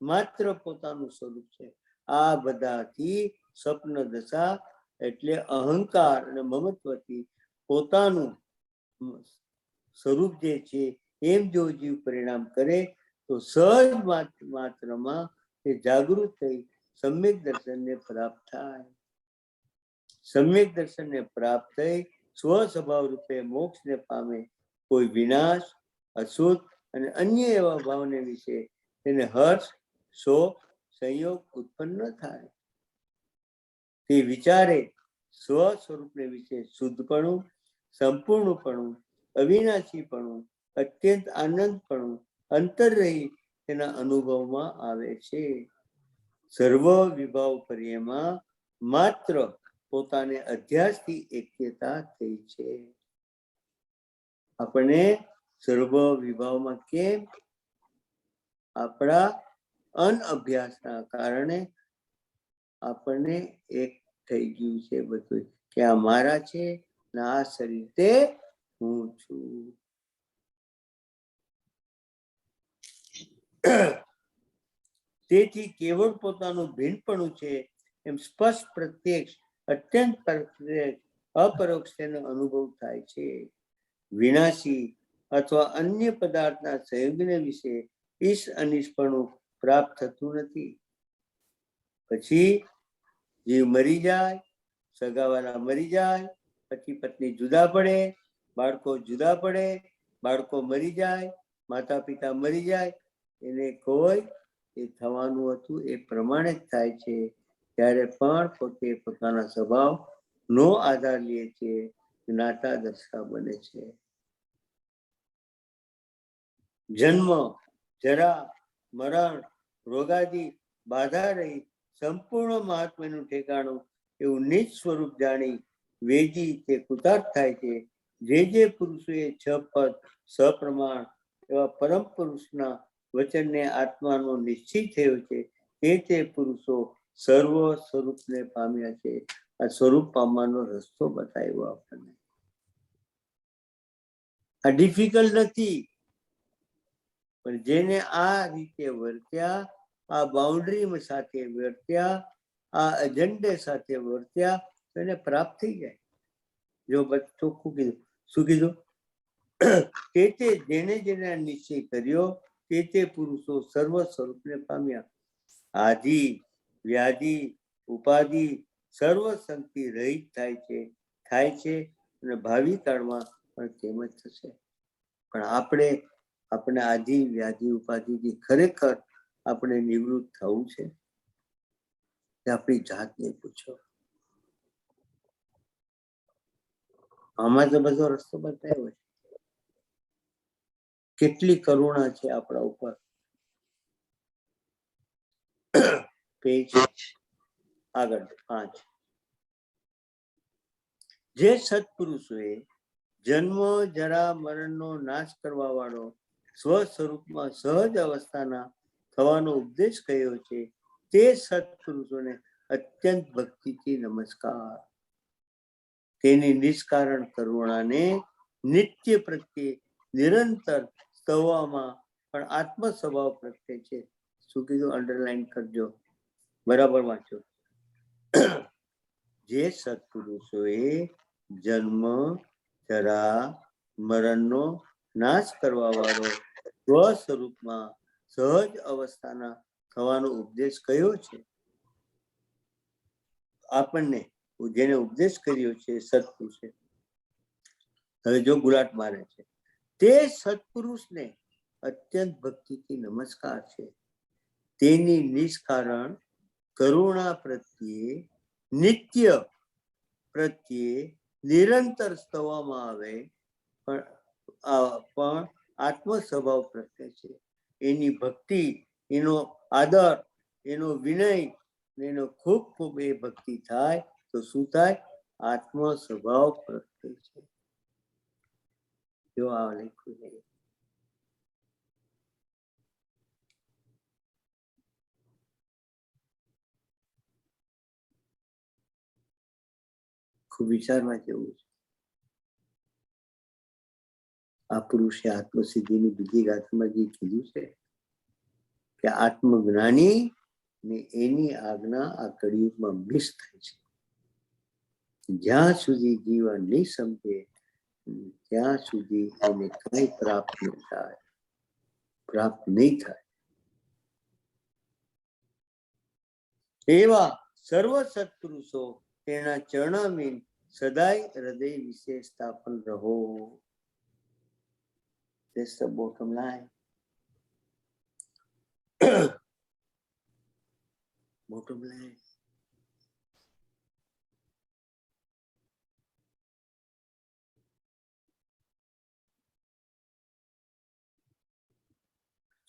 માત્ર પોતાનું સ્વરૂપ છે. આ બધાથી સ્વપ્ન દશા એટલે અહંકાર અને મમત્વથી પોતાનું સ્વરૂપ જે છે એમ જો જીવ પરિણામ કરે તો સહજ માત્રમાં તે જાગૃત થઈ સમ્યક દર્શનને પ્રાપ્ત થાય. સમ્યક દર્શનને પ્રાપ્ત થઈ સ્વ સ્વભાવ રૂપે મોક્ષને પામે. કોઈ વિનાશ, અશુદ્ધ અને અન્ય એવા ભાવને વિશે તેને હર્ષ, શોક, સંયોગ ઉત્પન્ન ન થાય. તે વિચારે સ્વ સ્વરૂપને વિશે શુદ્ધપણું, સંપૂર્ણપણું, અવિનાશીપણું, અત્યંત આનંદપણું અંતર રહી તેના અનુભવમાં આવે છે. સર્વ વિભાવ પર્યમાં માત્ર પોતાને અધ્યાસથી એક્યતા થઈ છે. આપણે સર્વ વિભાવમાં કેમ? આપણા અનઅભ્યાસના કારણે આપણને એક થઈ ગયું છે બધું કે આ મારા છે ને આ શરીર તે હું છું. તેથી કેવળ પોતાનું ભિન્નપણું છે એમ સ્પષ્ટ પ્રત્યક્ષ અત્યંત પ્રત્યક્ષ અપરોક્ષ તેનો અનુભવ થાય છે. વિનાશી અથવા અન્ય પદાર્થના સંયોગને વિશે ઈશ અનિષ્પણું પ્રાપ્ત થતું નથી. પછી જીવ મરી જાય, સગાવાલા મરી જાય, પતિ પત્ની જુદા પડે, બાળકો જુદા પડે, બાળકો મરી જાય, માતા પિતા મરી જાય, એને કોઈ એ થવાનું હતું એ પ્રમાણે જ થાય છે. ત્યારે પણ પોતે પોતાના સ્વભાવ નો આધાર લે છે, જ્ઞાતા દર્શા બને છે. જન્મ, જરા, મરણ, રોગાદી બાધા રહી સંપૂર્ણ મહાત્મ્યનું ઠેકાણું એવું નિજ સ્વરૂપ જાણી વેદી તે કૃતાર્થ થાય છે. જે પુરુષોએ 6 પદ સપ્રમાણ એવા પરમ પુરુષના વચનને આત્માનો નિશ્ચય થયો છે તે પુરુષો સર્વ સ્વરૂપને પામ્યા છે. આ સ્વરૂપ પામવાનો રસ્તો બતાવ્યો આપણને. આ ડિફિકલ્ટ નથી, પણ જેને આ રીતે વર્ત્યા, આ બાઉન્ડ્રી સાથે વર્ત્યા, આ એજન્ડે સાથે વર્ત્યા તો એને પ્રાપ્ત થઈ જાય. જો ચોખ્ખું કીધું. શું કીધું? તે જેને જેને નિશ્ચય કર્યો તે પુરુષો સર્વ સ્વરૂપને પામ્યા. આદિ, વ્યાધિ, ઉપાધિ સર્વ શક્તિ રહિત થાય છે અને ભાવિ કાળમાં પણ તેમ જ થશે. પણ આપણે આદિ, વ્યાધિ, ઉપાધિથી ખરેખર આપણે નિવૃત્ત થવું છે. આપણી જાતને પૂછો. આમાં તો બધો રસ્તો બતાવ્યો છે. કેટલી કરુણા છે આપણા ઉપર. પેજ આગળ 5. જે સત્પુરુષોએ જન્મ, જરા, મરણનો નાશ કરવા વાળો સ્વ સ્વરૂપમાં સહજ અવસ્થાના થવાનો ઉપદેશ કર્યો છે તે સત્પુરુષોને અત્યંત ભક્તિથી નમસ્કાર. તેની નિષ્કારણ કરુણાને નિત્ય પ્રત્યે નિરંતર સ્તવવામાં પણ આત્મ સ્વભાવ પ્રત્યે છે. શું કીધું? અંડરલાઈન કરજો, બરાબર વાંચો. જે સત્પુરુષોએ જન્મ, જરા, મરણનો નાશ કરવા વાળો સ્વ સ્વરૂપમાં સહજ અવસ્થાના થવાનો ઉપદેશ કયો છે. આપણને જેને ઉપદેશ કર્યો છે સત્પુરુષે હવે જો ગુલાટ મારે છે, તે સત્પુરુષને અત્યંત ભક્તિથી નમસ્કાર છે. તેની નિષ્કારણ કરુણા પ્રત્યે નિત્ય પ્રત્યે નિરંતર સ્તવવામાં આવે પણ આત્મ સ્વભાવ પ્રત્યે છે. એની ભક્તિ, એનો આદર, એનો વિનય, એનો ખૂબ ખૂબ એ ભક્તિ થાય તો શું થાય? આત્મ સ્વભાવ પ્રત્યે છે. જો આ લખ્યું છે. ખૂબ વિચારવા જેવું છે. આ પુરુષે આત્મસિદ્ધિની બીજી ગાથામાં જે કીધું છે કે આત્મજ્ઞાની ને એની આજ્ઞા આ કળિયુગમાં મિસ થાય છે. જ્યાં સુધી જીવન નહીં સમજે ત્યાં સુધી એને કઈ પ્રાપ્ત નહીં થાય. એવા સર્વ સત્પુરુષો તેના ચરણામીન સદાય હૃદય વિશે સ્થાપન રહો. That's the bottom line. Bottom line.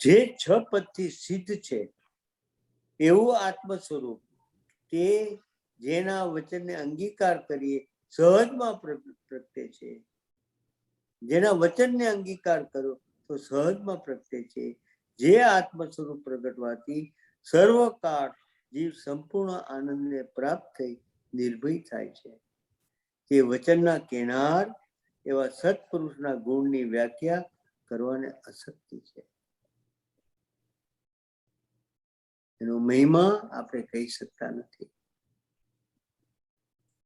જે છ પદથી સિદ્ધ છે એવું આત્મ સ્વરૂપ તે જેના વચનને અંગીકાર કરીએ સહજમાં પ્રગટે છે. જેના વચનને અંગીકાર કરો તો સહજમાં પ્રગટે છે. જે આત્મ સ્વરૂપ પ્રગટવાથી સર્વકાળ જીવ સંપૂર્ણ આનંદને પ્રાપ્ત થઈ નિર્ભય થાય છે. તે વચનના કેનાર એવા સત્પુરુષના ગુણની વ્યાખ્યા કરવાને અશક્તિ છે. એનો મહિમા આપણે કહી શકતા નથી.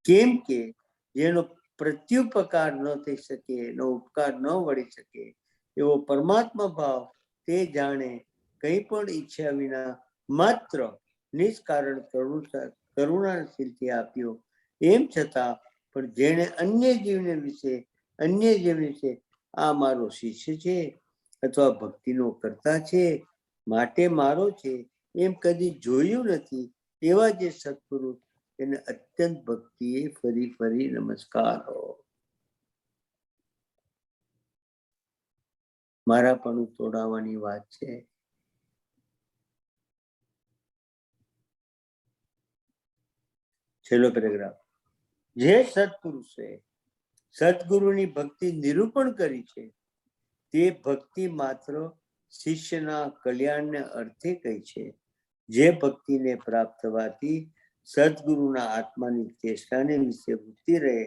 કેમ કે જેનો પ્રત્યુપકાર ન થઈ શકે, એનો ઉપકાર ન વળી શકે એવો પરમાત્મા ભાવ તે જાણે કંઈ પણ ઈચ્છા વિના માત્ર નિષ્કારણ કરુણાશીલથી આપ્યો. એમ છતાં પણ જેણે અન્ય જીવને વિશે આ મારો શિષ્ય છે અથવા ભક્તિનો કર્તા છે માટે મારો છે એમ કદી જોયું નથી એવા જે સત્પુરુષ એને અત્યંત ભક્તિએ ફરી ફરી નમસ્કારો. મારા પણ તોડાવવાની વાત છે. છેલ્લો પેરેગ્રાફ. જે સત્પુરુષે સદગુરુની ભક્તિ નિરૂપણ કરી છે તે ભક્તિ માત્ર શિષ્યના કલ્યાણને અર્થે કહી છે. જે ભક્તિને પ્રાપ્ત થવાથી સદગુરુના આત્માની ચેષ્ટાને વિશે વૃત્તિ રહે,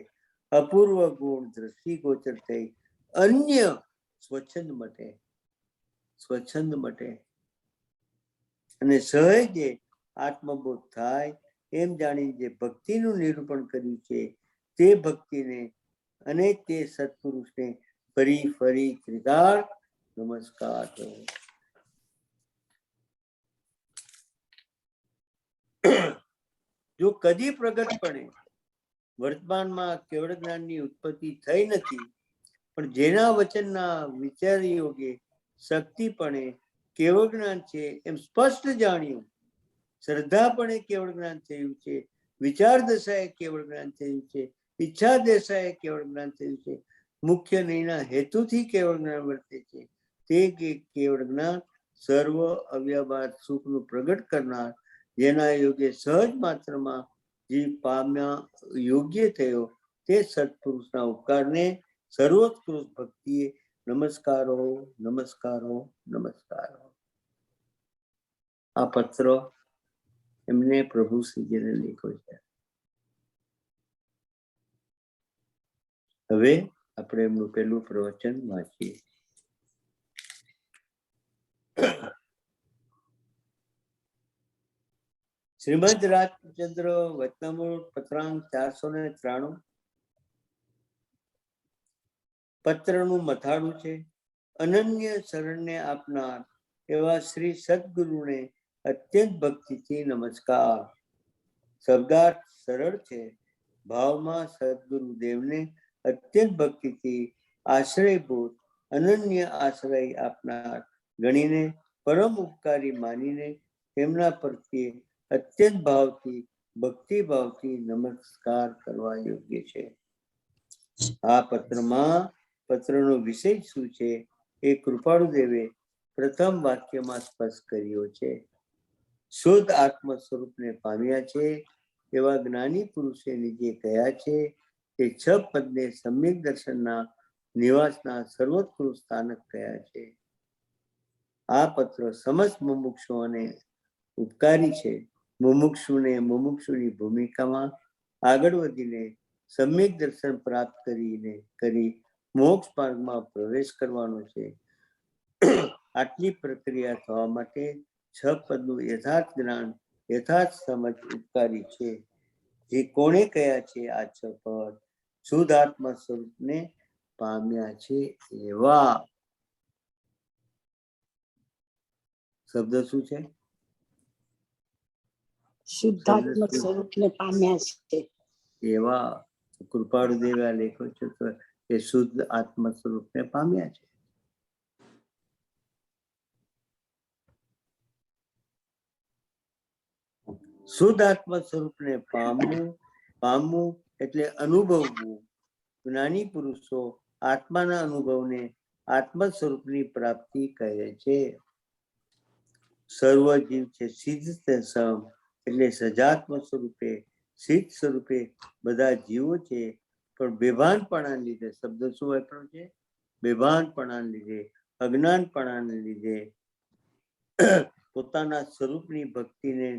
અપૂર્વ ગુણ દ્રષ્ટિગોચર થઈ અન્ય સ્વચ્છંદ મટે અને સહેજે આત્મબોધ થાય એમ જાણી જે ભક્તિનું નિરૂપણ કર્યું છે તે ભક્તિને અને તે સત્પુરુષને ફરી ફરી ત્રિદાળ નમસ્કાર. જો કદી પ્રગટપણે વર્તમાનમાં કેવળ જ્ઞાનની ઉત્પત્તિ થઈ નથી, પણ જેના વચનના વિચાર યોગે શક્તિપણે કેવળ જ્ઞાન છે એમ સ્પષ્ટ જાણ્યું, શ્રદ્ધાપણે કેવળ જ્ઞાન થયું છે, વિચાર દશાએ કેવળ જ્ઞાન થયું છે, ઈચ્છા દશાએ કેવળ જ્ઞાન થયું છે, મુખ્ય નહીંના હેતુથી કેવળ જ્ઞાન વર્તે છે, તે કેવળ જ્ઞાન સર્વ અવ્યવહાર સુખનું પ્રગટ કરનાર, જેના યોગે સહજ માત્રમાં જીવ પામ્યા યોગ્ય થયો તે સત્પુરુષના ઉપકારને સર્વોત્કૃષ્ટ ભક્તિએ નમસ્કારો. આ પત્ર એમને પ્રભુ શ્રીજીને લખ્યો છે. હવે આપણે એમનું પહેલું પ્રવચન વાંચીએ. શ્રીમદ રાજચંદ્ર વચનામૃત પત્રાંક 493. પત્રનું મથાળું છે. અનન્ય શરણને આપનાર એવા શ્રી સદગુરુને અત્યંત ભક્તિથી નમસ્કાર. શબ્દાર્થ સરળ છે. ભાવમાં સદગુરુદેવને અત્યંત ભક્તિથી આશ્રયભૂત અનન્ય આશ્રય આપનાર ગણીને પરમ ઉપકારી માનીને તેમના પ્રત્યે અત્યંત ભાવથી ભક્તિ ભાવથી નમસ્કાર કરવા યોગ્ય છે. આ પત્રનો વિષય શું છે એ કૃપાળુ દેવે પ્રથમ વાક્યમાં સ્પષ્ટ કર્યો છે. શુદ્ધ આત્મ સ્વરૂપને પામ્યા છે એવા જ્ઞાની પુરુષે નીચે કહ્યા છે કે 6 પદને સમ્યક દર્શનના નિવાસના સર્વોત્કૃષ્ટ સ્થાનક કહ્યા છે. આ પત્ર સમસ્ત મુમુક્ષુઓને ઉપકારી છે. મુમુક્ષુની ભૂમિકામાં આગળ વધીને સમ્યક દર્શન પ્રાપ્ત કરી મોક્ષ માર્ગમાં પ્રવેશ કરવાનો છે. આટલી પ્રક્રિયા થવા માટે 6 પદનું યથાર્થ જ્ઞાન યથાર્થ સમજ ઉપકારી છે. જે કોણે કહ્યા છે આ 6 પદ? શુદ્ધ આત્મા સ્વરૂપને પામ્યા છે એવા. શબ્દ શું છે? શુદ્ધાત્મક સ્વરૂપને પામ્યા છે એવા. કૃપાળુ દેવે આ લેખો છે કે શુદ્ધ આત્મ સ્વરૂપને પામ્યા છે. શુદ્ધ આત્મ સ્વરૂપને પામવું એટલે અનુભવવું. જ્ઞાની પુરુષો આત્માના અનુભવને આત્મ સ્વરૂપની પ્રાપ્તિ કહે છે. સર્વ જીવ છે સિદ્ધ સમ એટલે સજાત્મ સ્વરૂપે સિદ્ધ સ્વરૂપે બધા જીવો છે, પણ બેભાનપણાને લીધે, શબ્દ શું વાપર્યો છે? બેભાનપણાને લીધે, અજ્ઞાનપણાને લીધે, પોતાના સ્વરૂપની ભક્તિને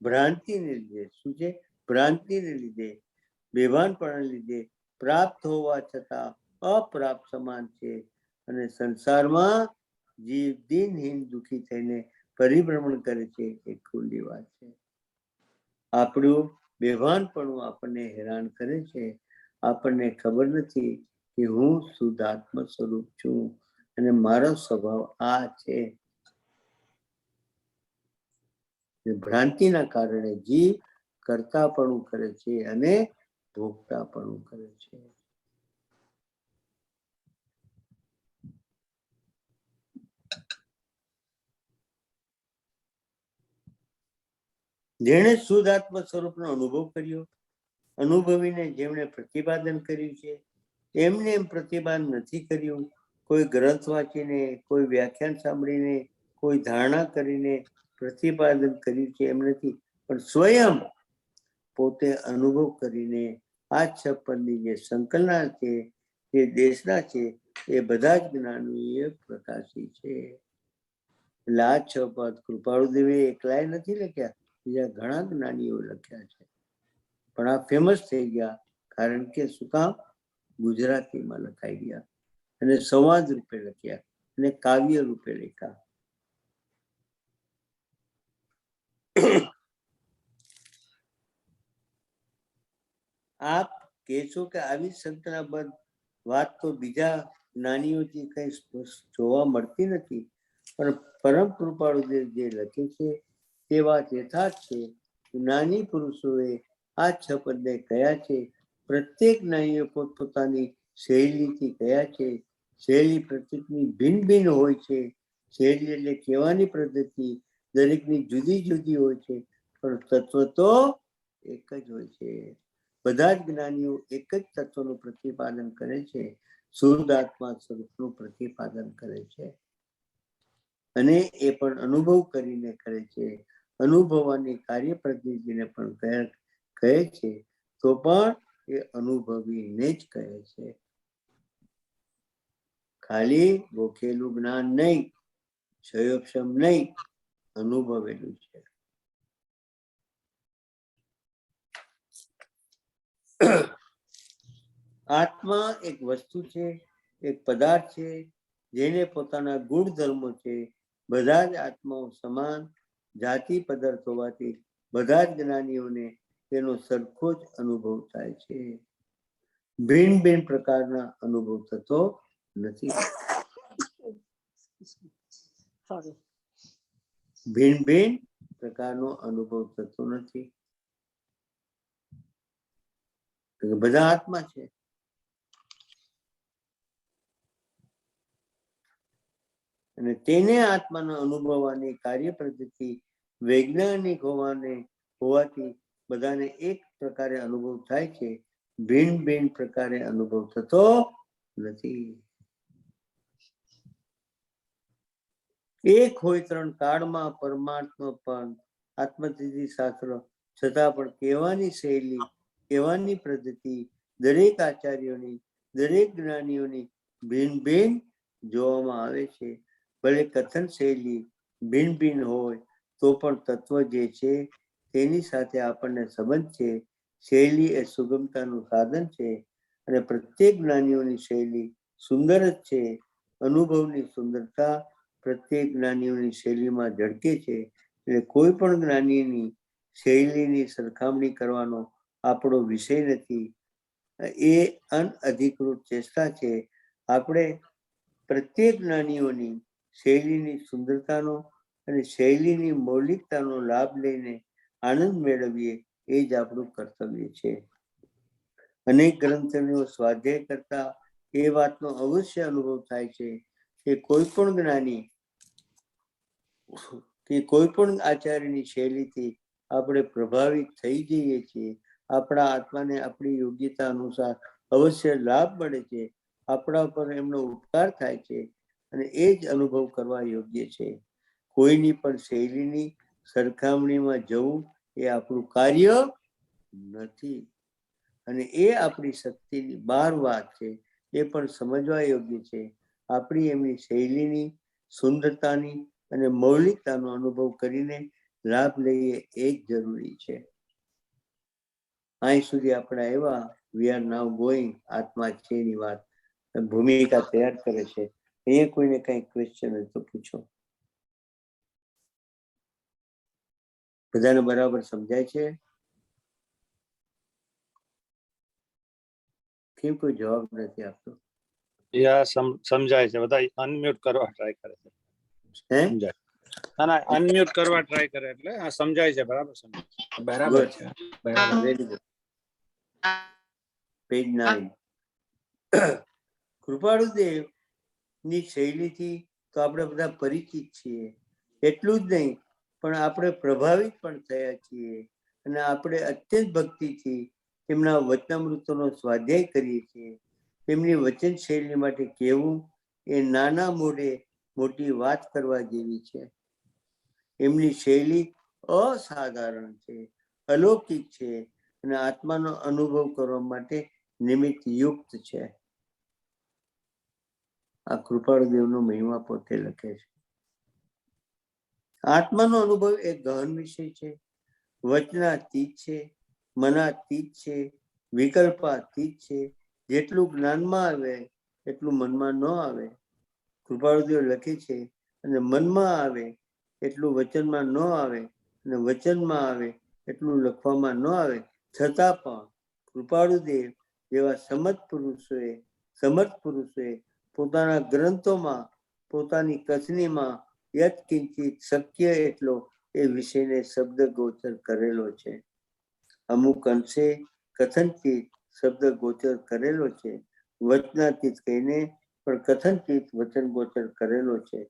ભ્રાંતિને લીધે, શું છે? ભ્રાંતિને લીધે, બેભાનપણાને લીધે પ્રાપ્ત હોવા છતાં અપ્રાપ્ત સમાન છે. અને સંસારમાં જીવ દિનહીન દુઃખી થઈને પરિભ્રમણ કરે છે. એ ખુલ્લી વાત છે. આપણું બેભાનપણું આપણને હેરાન કરે છે. આપણને ખબર નથી કે હું શુદ્ધાત્મ સ્વરૂપ છું અને મારો સ્વભાવ આ છે. ભ્રાંતિના કારણે જીવ કર્તાપણું કરે છે અને ભોગતાપણું કરે છે. જેણે શુદ્ધાત્મ સ્વરૂપનો અનુભવ કર્યો, અનુભવીને જેમણે પ્રતિપાદન કર્યું છે, એમને એમ પ્રતિપાદન નથી કર્યું. કોઈ ગ્રંથ વાંચીને, કોઈ વ્યાખ્યાન સાંભળીને, કોઈ ધારણા કરીને પ્રતિપાદન કર્યું છે એમ નથી, પણ સ્વયં પોતે અનુભવ કરીને આ 6 પદની જે સંકલના છે, જે દેશના છે, એ બધા જ જ્ઞાનીઓએ પ્રકાશી છે. એટલે આ 6 પદ કૃપાળુ દેવે એકલાય નથી લખ્યા, બીજા ઘણા જ્ઞાનીઓ લખ્યા છે. પણ આ ફેમસ થઈ ગયા કારણ કે શું કામ? ગુજરાતીમાં લખાઈ ગયા અને સંવાદ રૂપે લખ્યા અને કાવ્ય રૂપે લખ્યા. આપ કહેશો કે આવી સંતનાબદ્ધ વાત તો બીજા જ્ઞાનીઓથી કઈ સ્પષ્ટ જોવા મળતી નથી, પણ પરમ કૃપાળુ દેવ જે લખે છે તે વાત યથાર્થ છે. જ્ઞાની પુરુષોએ આ 6 પદને કયા છે. પ્રત્યેક જ્ઞાનીઓ પોતપોતાની શૈલીથી કયા છે. શૈલી પ્રત્યેકની ભિન્ન ભિન્ન હોય છે. શૈલી એટલે કહેવાની પદ્ધતિ દરેકની જુદી જુદી હોય છે, પણ તત્વ તો એક જ હોય છે. બધા જ જ્ઞાનીઓ એક જ તત્વનું પ્રતિપાદન કરે છે, શુદ્ધ આત્મા સ્વરૂપનું પ્રતિપાદન કરે છે. અને એ પણ અનુભવ કરીને કરે છે. અનુભવવાની કાર્ય પદ્ધતિને પણ કહે છે, તો પણ એ અનુભવીને જ કહે છે. ખાલી ગોખેલું જ્ઞાન નહીં, ક્ષયોક્ષમ નહીં, અનુભવેલું છે. આત્મા એક વસ્તુ છે, એક પદાર્થ છે, જેને પોતાના ગુણધર્મો છે. બધા જ આત્માઓ સમાન જાતિ પદાર્થ હોવાથી બધા જ જ્ઞાનીઓને તેનો સરખો જ અનુભવ થાય છે. ભિન્ન ભિન્ન પ્રકારના અનુભવ થતો નથી. ભિન્ન ભિન્ન પ્રકારનો અનુભવ થતો નથી. બધા આત્મા છે. અને તેને આત્માના અનુભવવાની કાર્ય પદ્ધતિ વૈજ્ઞાનિક હોવાથી બધાને એક પ્રકારે અનુભવ થાય છે, ભિન્ન ભિન્ન પ્રકારે અનુભવ થતો નથી. એક હોય ત્રણ કાળમાં પરમાત્મા પણ આત્મસિદ્ધિ શાસ્ત્ર છતાં પણ કહેવાની શૈલી, કહેવાની પદ્ધતિ દરેક આચાર્યોની, દરેક જ્ઞાનીઓની ભિન્ન ભિન્ન જોવામાં આવે છે. ભલે કથન શૈલી ભિન્ન ભિન્ન હોય તો પણ તત્વ જે છે તેની સાથે આપણને સંબંધ છે. શૈલી એ સુગમતાનું સાધન છે અને પ્રત્યેક જ્ઞાનીઓની શૈલી સુંદર જ છે. અનુભવની સુંદરતા પ્રત્યેક જ્ઞાનીઓની શૈલીમાં ઝળકે છે. એટલે કોઈ પણ જ્ઞાનીની શૈલીની સરખામણી કરવાનો આપણો વિષય નથી. એ અનઅધિકૃત ચેષ્ટા છે. આપણે પ્રત્યેક જ્ઞાનીઓની શૈલીની સુંદરતાનો અને શૈલીની મૌલિકતાનો લાભ લઈને આનંદ મેળવીએ એ જ આપણું કર્તવ્ય છે. અનેક ગ્રંથોનો સ્વાધ્યાય કરતા એ વાતનો અવશ્ય અનુભવ થાય છે કે કોઈ પણ જ્ઞાની કે કોઈ પણ આચાર્યની શૈલીથી આપણે પ્રભાવિત થઈ જઈએ છીએ. આપણા આત્માને આપણી યોગ્યતા અનુસાર અવશ્ય લાભ મળે છે. આપણા પર એમનો ઉપકાર થાય છે અને એ જ અનુભવ કરવા યોગ્ય છે. કોઈની પણ શૈલીની સરખામણીમાં જવું એ આપણું કાર્ય નથી અને એ આપણી શક્તિની બહાર વાત છે. એ પણ સમજવા યોગ્ય છે. આપણી એમની શૈલીની સુંદરતાની અને મૌલિકતાનો અનુભવ કરીને લાભ લઈએ એ જ જરૂરી છે. અહીં સુધી આપણે આવ્યા. We are now going. આત્મા છે ની વાત ભૂમિકા તૈયાર કરે છે. અહીંયા કોઈને કઈ ક્વેશ્ચન હોય તો પૂછો. બધાને બરાબર સમજાય છે? કેમ કોઈ જવાબ નથી આપતો? સમજાય છે. બધા અનમ્યુટ કરવા ટ્રાય કરે છે. સમજાય. ના અનમ્યુટ કરવા ટ્રાય કરે એટલે આ સમજાય છે. બરાબર સમજાય. બરાબર છે. બરાબર. Very good. પેજ 9. કૃપાળુદેવ ની શૈલીથી તો આપણે બધા પરિચિત છીએ. એટલું જ નહીં પણ આપણે પ્રભાવિત પણ થયા છીએ અને આપણે અત્યંત ભક્તિથી તેમના વચનામૃતોનો સ્વાધ્યાય કરીએ છીએ. તેમની વચન શૈલી માટે કહેવું એ નાના મોઢે મોટી વાત કરવા જેવી છે. એમની શૈલી અસાધારણ છે, અલૌકિક છે અને આત્માનો અનુભવ કરવા માટે નિમિત્ત યુક્ત છે. આ કૃપાળુદેવનો મહિમા પોતે લખે છે. આત્માનો અનુભવ એક ગહન વિષય છે. વચનાતીત છે, મનાતીત છે, વિકલ્પાતીત છે. જેટલું જ્ઞાનમાં આવે એટલું મનમાં ન આવે. કૃપાળુદેવ લખે છે અને મનમાં આવે એટલું વચનમાં ન આવે અને વચનમાં આવે એટલું લખવામાં ન આવે. છતાં પણ કૃપાળુદેવ જેવા સમર્થ પુરુષોએ પોતાના ગ્રંથોમાં, પોતાની કથનીમાં યત્કિંચિત શક્ય એટલો એ વિષયને શબ્દ ગોચર કરેલો છે. અમુક અંશે કથનચિત શબ્દ ગોચર કરેલો છે. વચનાતીત કહીને પણ કથનચિત વચન ગોચર કરેલો છે.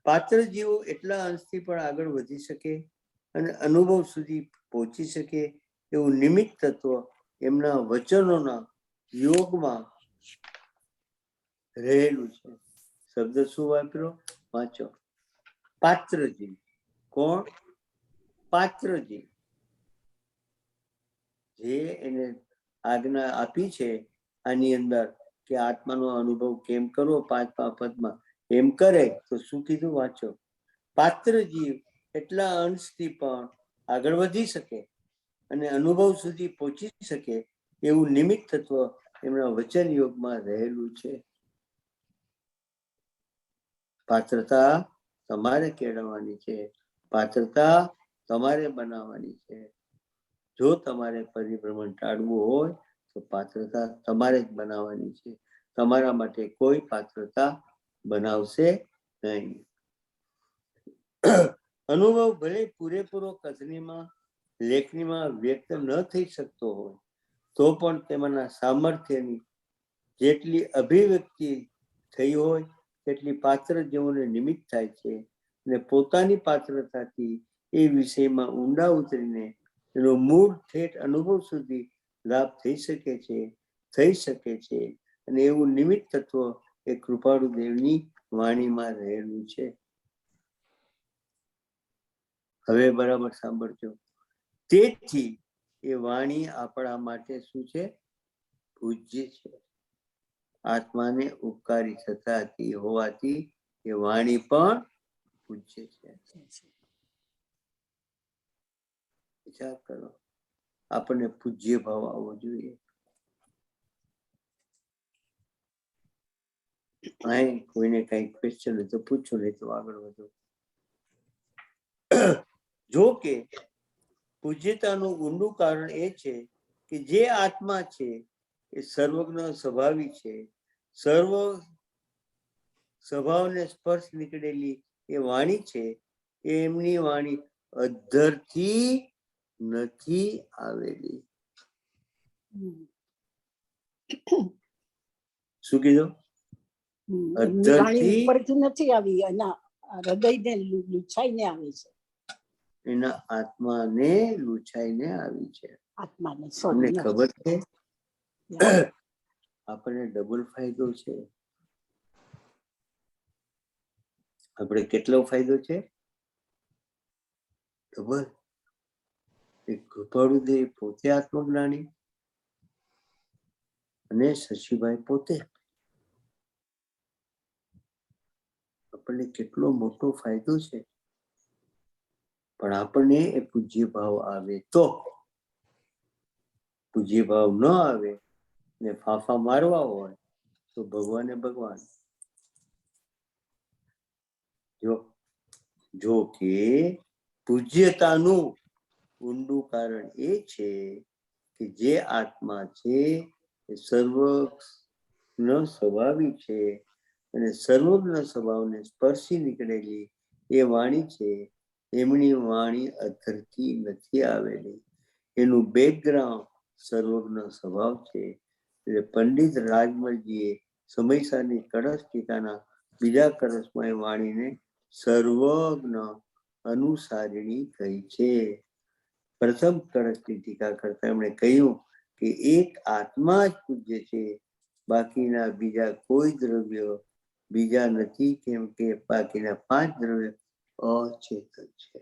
પાત્ર જીવો એટલા અંશથી પણ આગળ વધી શકે અને અનુભવ સુધી પહોંચી શકે એવું નિમિત્ત તત્વ એમના વચનોના યોગમાં રહેલું છે. શબ્દ શું વાપર્યો? વાંચો. પાત્રજી. કોણ? પાત્રજી. જે એને આજ્ઞા આપી છે આની અંદર કે આત્માનો અનુભવ કેમ કરવો 5મા પદમાં, એમ કરે તો શું કીધું? વાંચો. પાત્ર જીવ એટલા અંશથી પણ આગળ વધી શકે અને અનુભવ સુધી પહોંચી શકે એવું નિમિત્ત તત્વ એમના વચન યોગમાં રહેલું છે. પાત્રતા તમારે કેળવવાની છે. પાત્રતા તમારે બનાવવાની છે. જો તમારે પરિભ્રમણ ટાળવું હોય તો પાત્રતા તમારે જ બનાવવાની છે. તમારા માટે કોઈ પાત્રતા બનાવશે નહીં. અનુભવ ભલે પૂરેપૂરો કથનીમાં, લેખનીમાં વ્યક્ત ન થઈ શકતો હોય તો પણ તેમાંના સામર્થ્યની જેટલી અભિવ્યક્તિ થઈ હોય કેટલી પાત્ર જેઓને નિમિત્ત થાય છે અને પોતાની પાત્રતાથી એ વિષયમાં ઊંડા ઉતરીને એનો મૂળ ઠેઠ અનુભવ સુધી લાભ થઈ શકે છે અને એવું નિમિત્ત તત્વ એ કૃપાળુ દેવની વાણીમાં રહેલું છે. હવે બરાબર સાંભળજો. તેથી એ વાણી આપણા માટે શું છે? પૂજ્ય છે. આત્માને ઉપકારી થતી હોવાથી એ વાણી પણ પૂજ્ય છે. વિચાર કરો, આપણને પૂજ્ય ભાવ આવવો જોઈએ. કોઈને કઈ ક્વેશ્ચન હોય તો પૂછો, નહીં તો આગળ વધો. જો કે પૂજ્યતાનું ઊંડું કારણ એ છે કે જે આત્મા છે એ સર્વજ્ઞ સ્વભાવી છે. સર્વ સ્વભાવને સ્પર્શ નીકળેલી એ વાણી છે. એમની વાણી અધ્ધરથી નથી આવેલી. શું કીધું? એમની વાણી ઉપરથી નથી આવી, એના હૃદયને લૂછાઈને આવી છે. એના આત્માને લૂછાઈને આવી છે. આત્માને તમને ખબર છે આપણને ડબલ ફાયદો છે. આપણે કેટલો ફાયદો છે? ડબલ. કૃપાળુ દેવ પોતે આત્મજ્ઞાની અને શશીભાઈ પોતે. આપણને કેટલો મોટો ફાયદો છે. પણ આપણને એ પૂજ્ય ભાવ આવે તો. પૂજ્ય ભાવ ન આવે ને ફાંફા મારવા હોય તો ભગવાને ભગવાન. જો કે પૂજ્યતાનું ઊંડું કારણ એ છે કે જે આત્મા છે એ સર્વજ્ઞ સ્વભાવી છે અને સર્વજ્ઞ સ્વભાવને સ્પર્શી નીકળેલી એ વાણી છે. એમની વાણી અધરથી નથી આવેલી. એનું બેકગ્રાઉન્ડ સર્વજ્ઞ સ્વભાવ છે. એટલે પંડિત રાજમલજીએ સમયસાની કળશ ટીકાના બીજા કળશમાં એ વાણીને સર્વજ્ઞ અનુસારિણી કહી છે. પ્રથમ કળશની ટીકા કરતા એમણે કહ્યું કે એક આત્મા જ પૂજ્ય છે, બાકીના બીજા કોઈ દ્રવ્ય બીજા નથી, કેમ કે બાકીના 5 દ્રવ્ય અચેતન છે.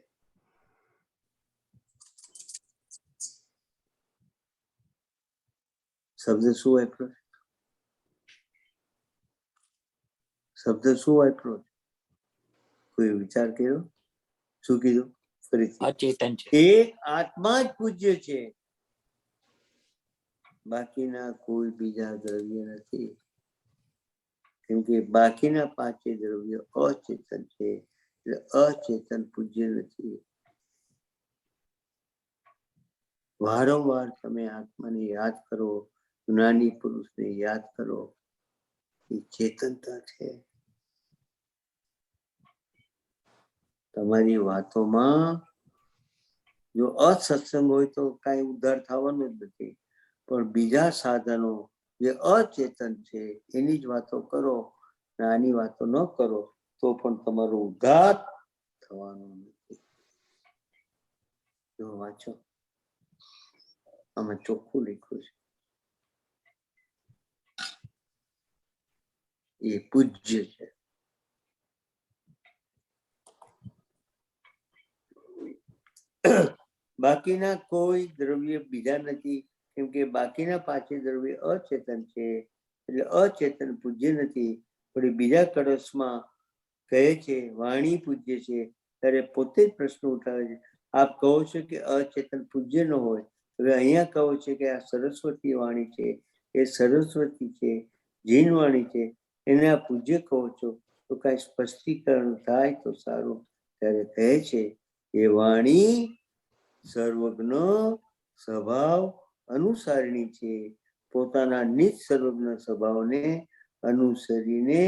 શબ્દ શું વાપરો? શબ્દ શું વાપરો? કોઈ વિચાર કર્યો? શું કીધું? અચેતન છે. એક આત્મા જ પૂજ્ય છે, બાકીના કોઈ બીજા દ્રવ્ય નથી, કેમ કે બાકીના 5 દ્રવ્ય અચેતન છે. એટલે અચેતન પૂજ્ય નથી. વારંવાર તમે આત્માને યાદ કરો, જ્ઞાની પુરુષને યાદ કરો. એ ચેતનતા છે. તમારી વાતોમાં જો અસત્સંગ હોય તો કઈ ઉદ્ધાર થવાનું જ નથી. પણ બીજા સાધનો જે અચેતન છે એની જ વાતો કરો, આની વાતો ન કરો તો પણ તમારો ઉદ્ધાર થવાનો નથી. જો વાંચો, આમાં ચોખ્ખું લખ્યું છે. એ પૂજ્ય છે. બાકીના કોઈ દ્રવ્ય બીજા નથી, કેમ કે બાકીના 5 દ્રવ્ય અચેતન છે. એટલે અચેતન પૂજ્ય નથી. પણ બીજા કળશમાં કહે છે વાણી પૂજ્ય છે, ત્યારે પોતે જ પ્રશ્ન ઉઠાવે છે. આપ કહો છો કે અચેતન પૂજ્ય ન હોય, હવે અહીંયા કહો છે કે આ સરસ્વતી વાણી છે, એ સરસ્વતી છે, જીન વાણી છે, એને આ પૂજ્ય કહો છો, તો કઈ સ્પષ્ટીકરણ થાય તો સારું. ત્યારે કહે છે એ વાણી સર્વજ્ઞ સ્વભાવ અનુસારિણી છે. પોતાના નિજ સર્વજ્ઞ સ્વભાવને અનુસરીને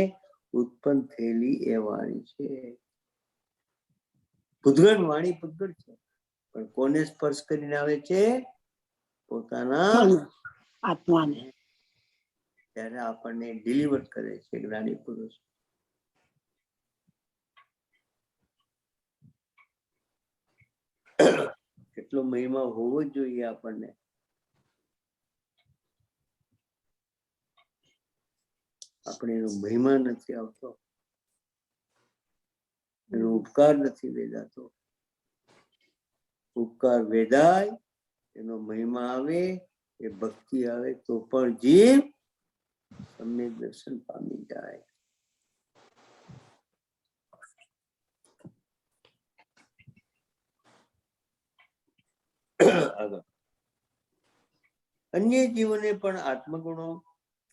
ઉત્પન્ન થયેલી એ વાણી છે. પૂતગળ વાણી પૂતગળ છે, પણ કોને સ્પર્શ કરીને આવે છે? પોતાના આત્માને. ત્યારે આપણને ડિલિવર કરે છે જ્ઞાની પુરુષ. કેટલો મહિમા હોવો જ જોઈએ આપણને. આપણે એનો મહિમા નથી આવતો, એનો ઉપકાર નથી વેદાતો. ઉપકાર વેદાય, એનો મહિમા આવે, એ ભક્તિ આવે તો પણ જીવ સમ્યક દર્શન પામી જાય. આગળ અન્ય જીવોને પણ આત્મગુણો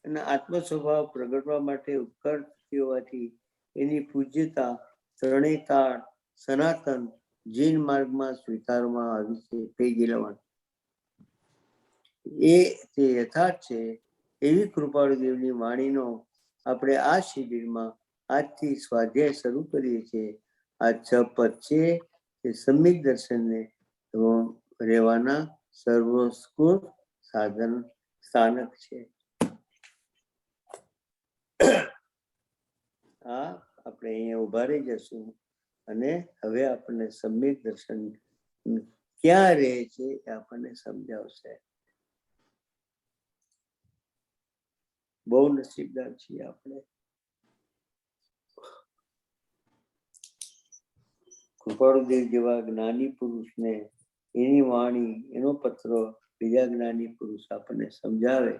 અને આત્મ સ્વભાવ પ્રગટવા માટે ઉપકાર થતી હોવાથી એની પૂજ્યતા ત્રણેય કાળ સનાતન જૈન માર્ગમાં સ્વીકારવામાં આવી છે. પેજ 11. એ તે યથાર્થ છે. એવી કૃપાળુ દેવની વાણીનો આપણે આ શિબિરમાં આજથી સ્વાધ્યાય શરૂ કરીએ છીએ. આ 6 પદ છે તે સમ્યક દર્શનને રહેવાના સર્વોત્કૃષ્ટ સાધન સ્થાનક છે. આ આપણે અહીંયા ઉભા રહી જશું અને હવે આપણને સમ્યક દર્શન ક્યાં રહે છે એ આપણને સમજાવશે. બહુ નસીબદાર છીએ આપણે. કૃપાળુદેવ જેવા જ્ઞાની પુરુષને એની વાણી, એનો પત્ર બીજા જ્ઞાની પુરુષ આપણને સમજાવે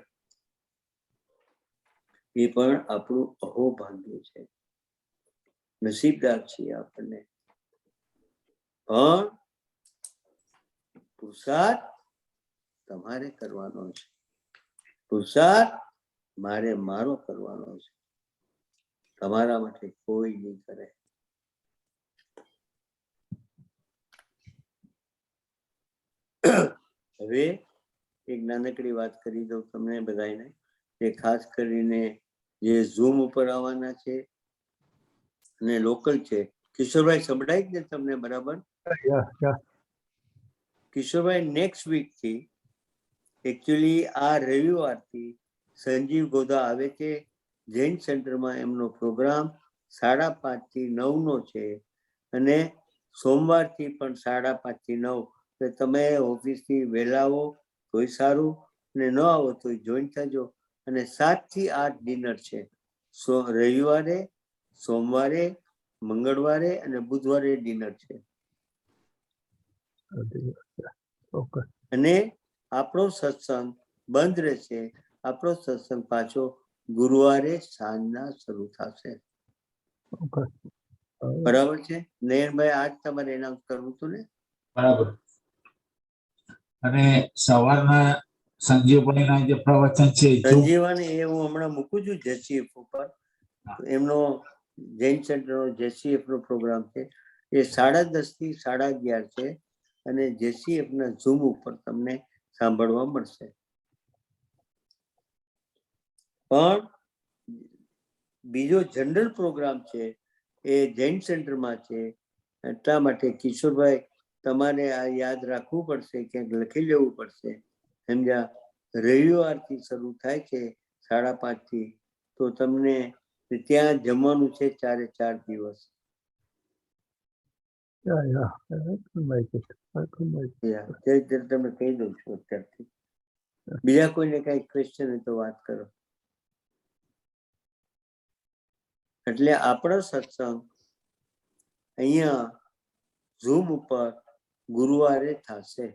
એ પણ આપણું અહોભાગ્ય છે. નસીબદાર છીએ આપણને. પણ પુરુષાર્થ તમારે કરવાનો છે. પુરુષાર્થ મારો કરવાનો છે. તમારા માટે કોઈ નહીં કરે. હવે એક નાનકડી વાત કરી દઉં તમને બધાને, કે ખાસ કરીને જે ઝૂમ ઉપર આવવાના છે અને લોકલ છે. કિશોરભાઈ સંભળાય જ ને તમને બરાબર? કિશોરભાઈ નેક્સ્ટ વીક થી એકચ્યુઅલી આ રવિવારથી સંજીવ ગોધા આવે છે. જૈન સેન્ટરમાં એમનો પ્રોગ્રામ 5:30 થી 9 નો છે અને સોમવારથી પણ 5:30 થી 9. તો તમે ઓફિસથી વહેલા આવો તોય સારું, અને ન આવો તો જોઈન થજો. અને 7 થી 8 ડિનર છે. રવિવારે, સોમવારે, મંગળવારે અને બુધવારે ડિનર છે. અને આપણો સત્સંગ બંધ રહેશે. આપણો સત્સંગ પાછો ગુરુવારે સાંજના શરૂ થશે. બરાબર છે નયનભાઈ? આજ તમારે એનાઉન્સ કરવું હતું ને? બરાબર. અને સવારના સંજીવભાઈના જે પ્રવચન છે, સંજીવન એ હું હમણાં મૂકું છું જેસીએફ ઉપર. એમનો જૈન સેન્ટરનો જેસીએફ નો પ્રોગ્રામ છે. એ 10:30 થી 11:30 છે અને જેસીએફ ના ઝૂમ ઉપર તમને સાંભળવા મળશે. પણ બીજો જનરલ પ્રોગ્રામ છે એ જૈન સેન્ટરમાં છે. એટલા માટે કિશોરભાઈ તમારે આ યાદ રાખવું પડશે, ક્યાંક લખી લેવું પડશે. સમજ્યા? રવિવારથી શરૂ થાય છે 5:30 થી. તો તમને ત્યાં જમવાનું છે 4 દિવસ. તમને કહી દઉં છું અત્યારથી. બીજા કોઈને કઈ ક્વેશ્ચન હોય તો વાત કરો. એટલે આપણો સત્સંગ અહીંયા ઝૂમ ઉપર ગુરુવારે થશે.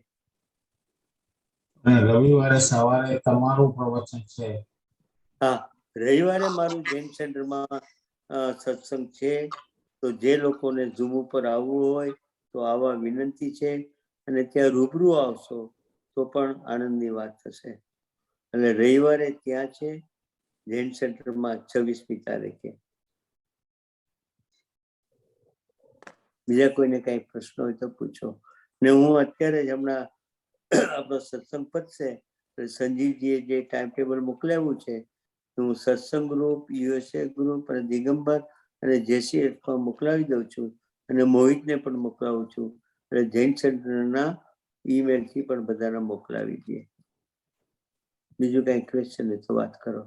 રવિવારે સવારે તમારું પ્રવચન છે. હા, રવિવારે મારું જૈન સેન્ટરમાં સત્સંગ છે. તો જે લોકોને ઝૂમ ઉપર આવવું હોય તો આવા વિનંતી છે. અને ત્યાં રૂબરૂ આવશો તો પણ આનંદની વાત થશે. એટલે રવિવારે ત્યાં છે જૈન સેન્ટરમાં 26મી તારીખે. બીજા કોઈને કઈ પ્રશ્ન હોય તો પૂછો. ને હું અત્યારે જ હમણાં આપણો સત્સંગ પતશે સંજીવજીએ જે ટાઈમ ટેબલ મોકલાવ્યું છે હું સત્સંગ ગ્રુપ, યુએસએ ગ્રુપ અને દિગંબર અને જેસીએફમાં મોકલાવી દઉં છું અને મોહિતને પણ મોકલાવું છું. અને જૈન સેન્ટરના ઈમેલથી પણ બધાને મોકલાવી દઈએ. બીજું કઈ ક્વેશ્ચન હોય તો વાત કરો.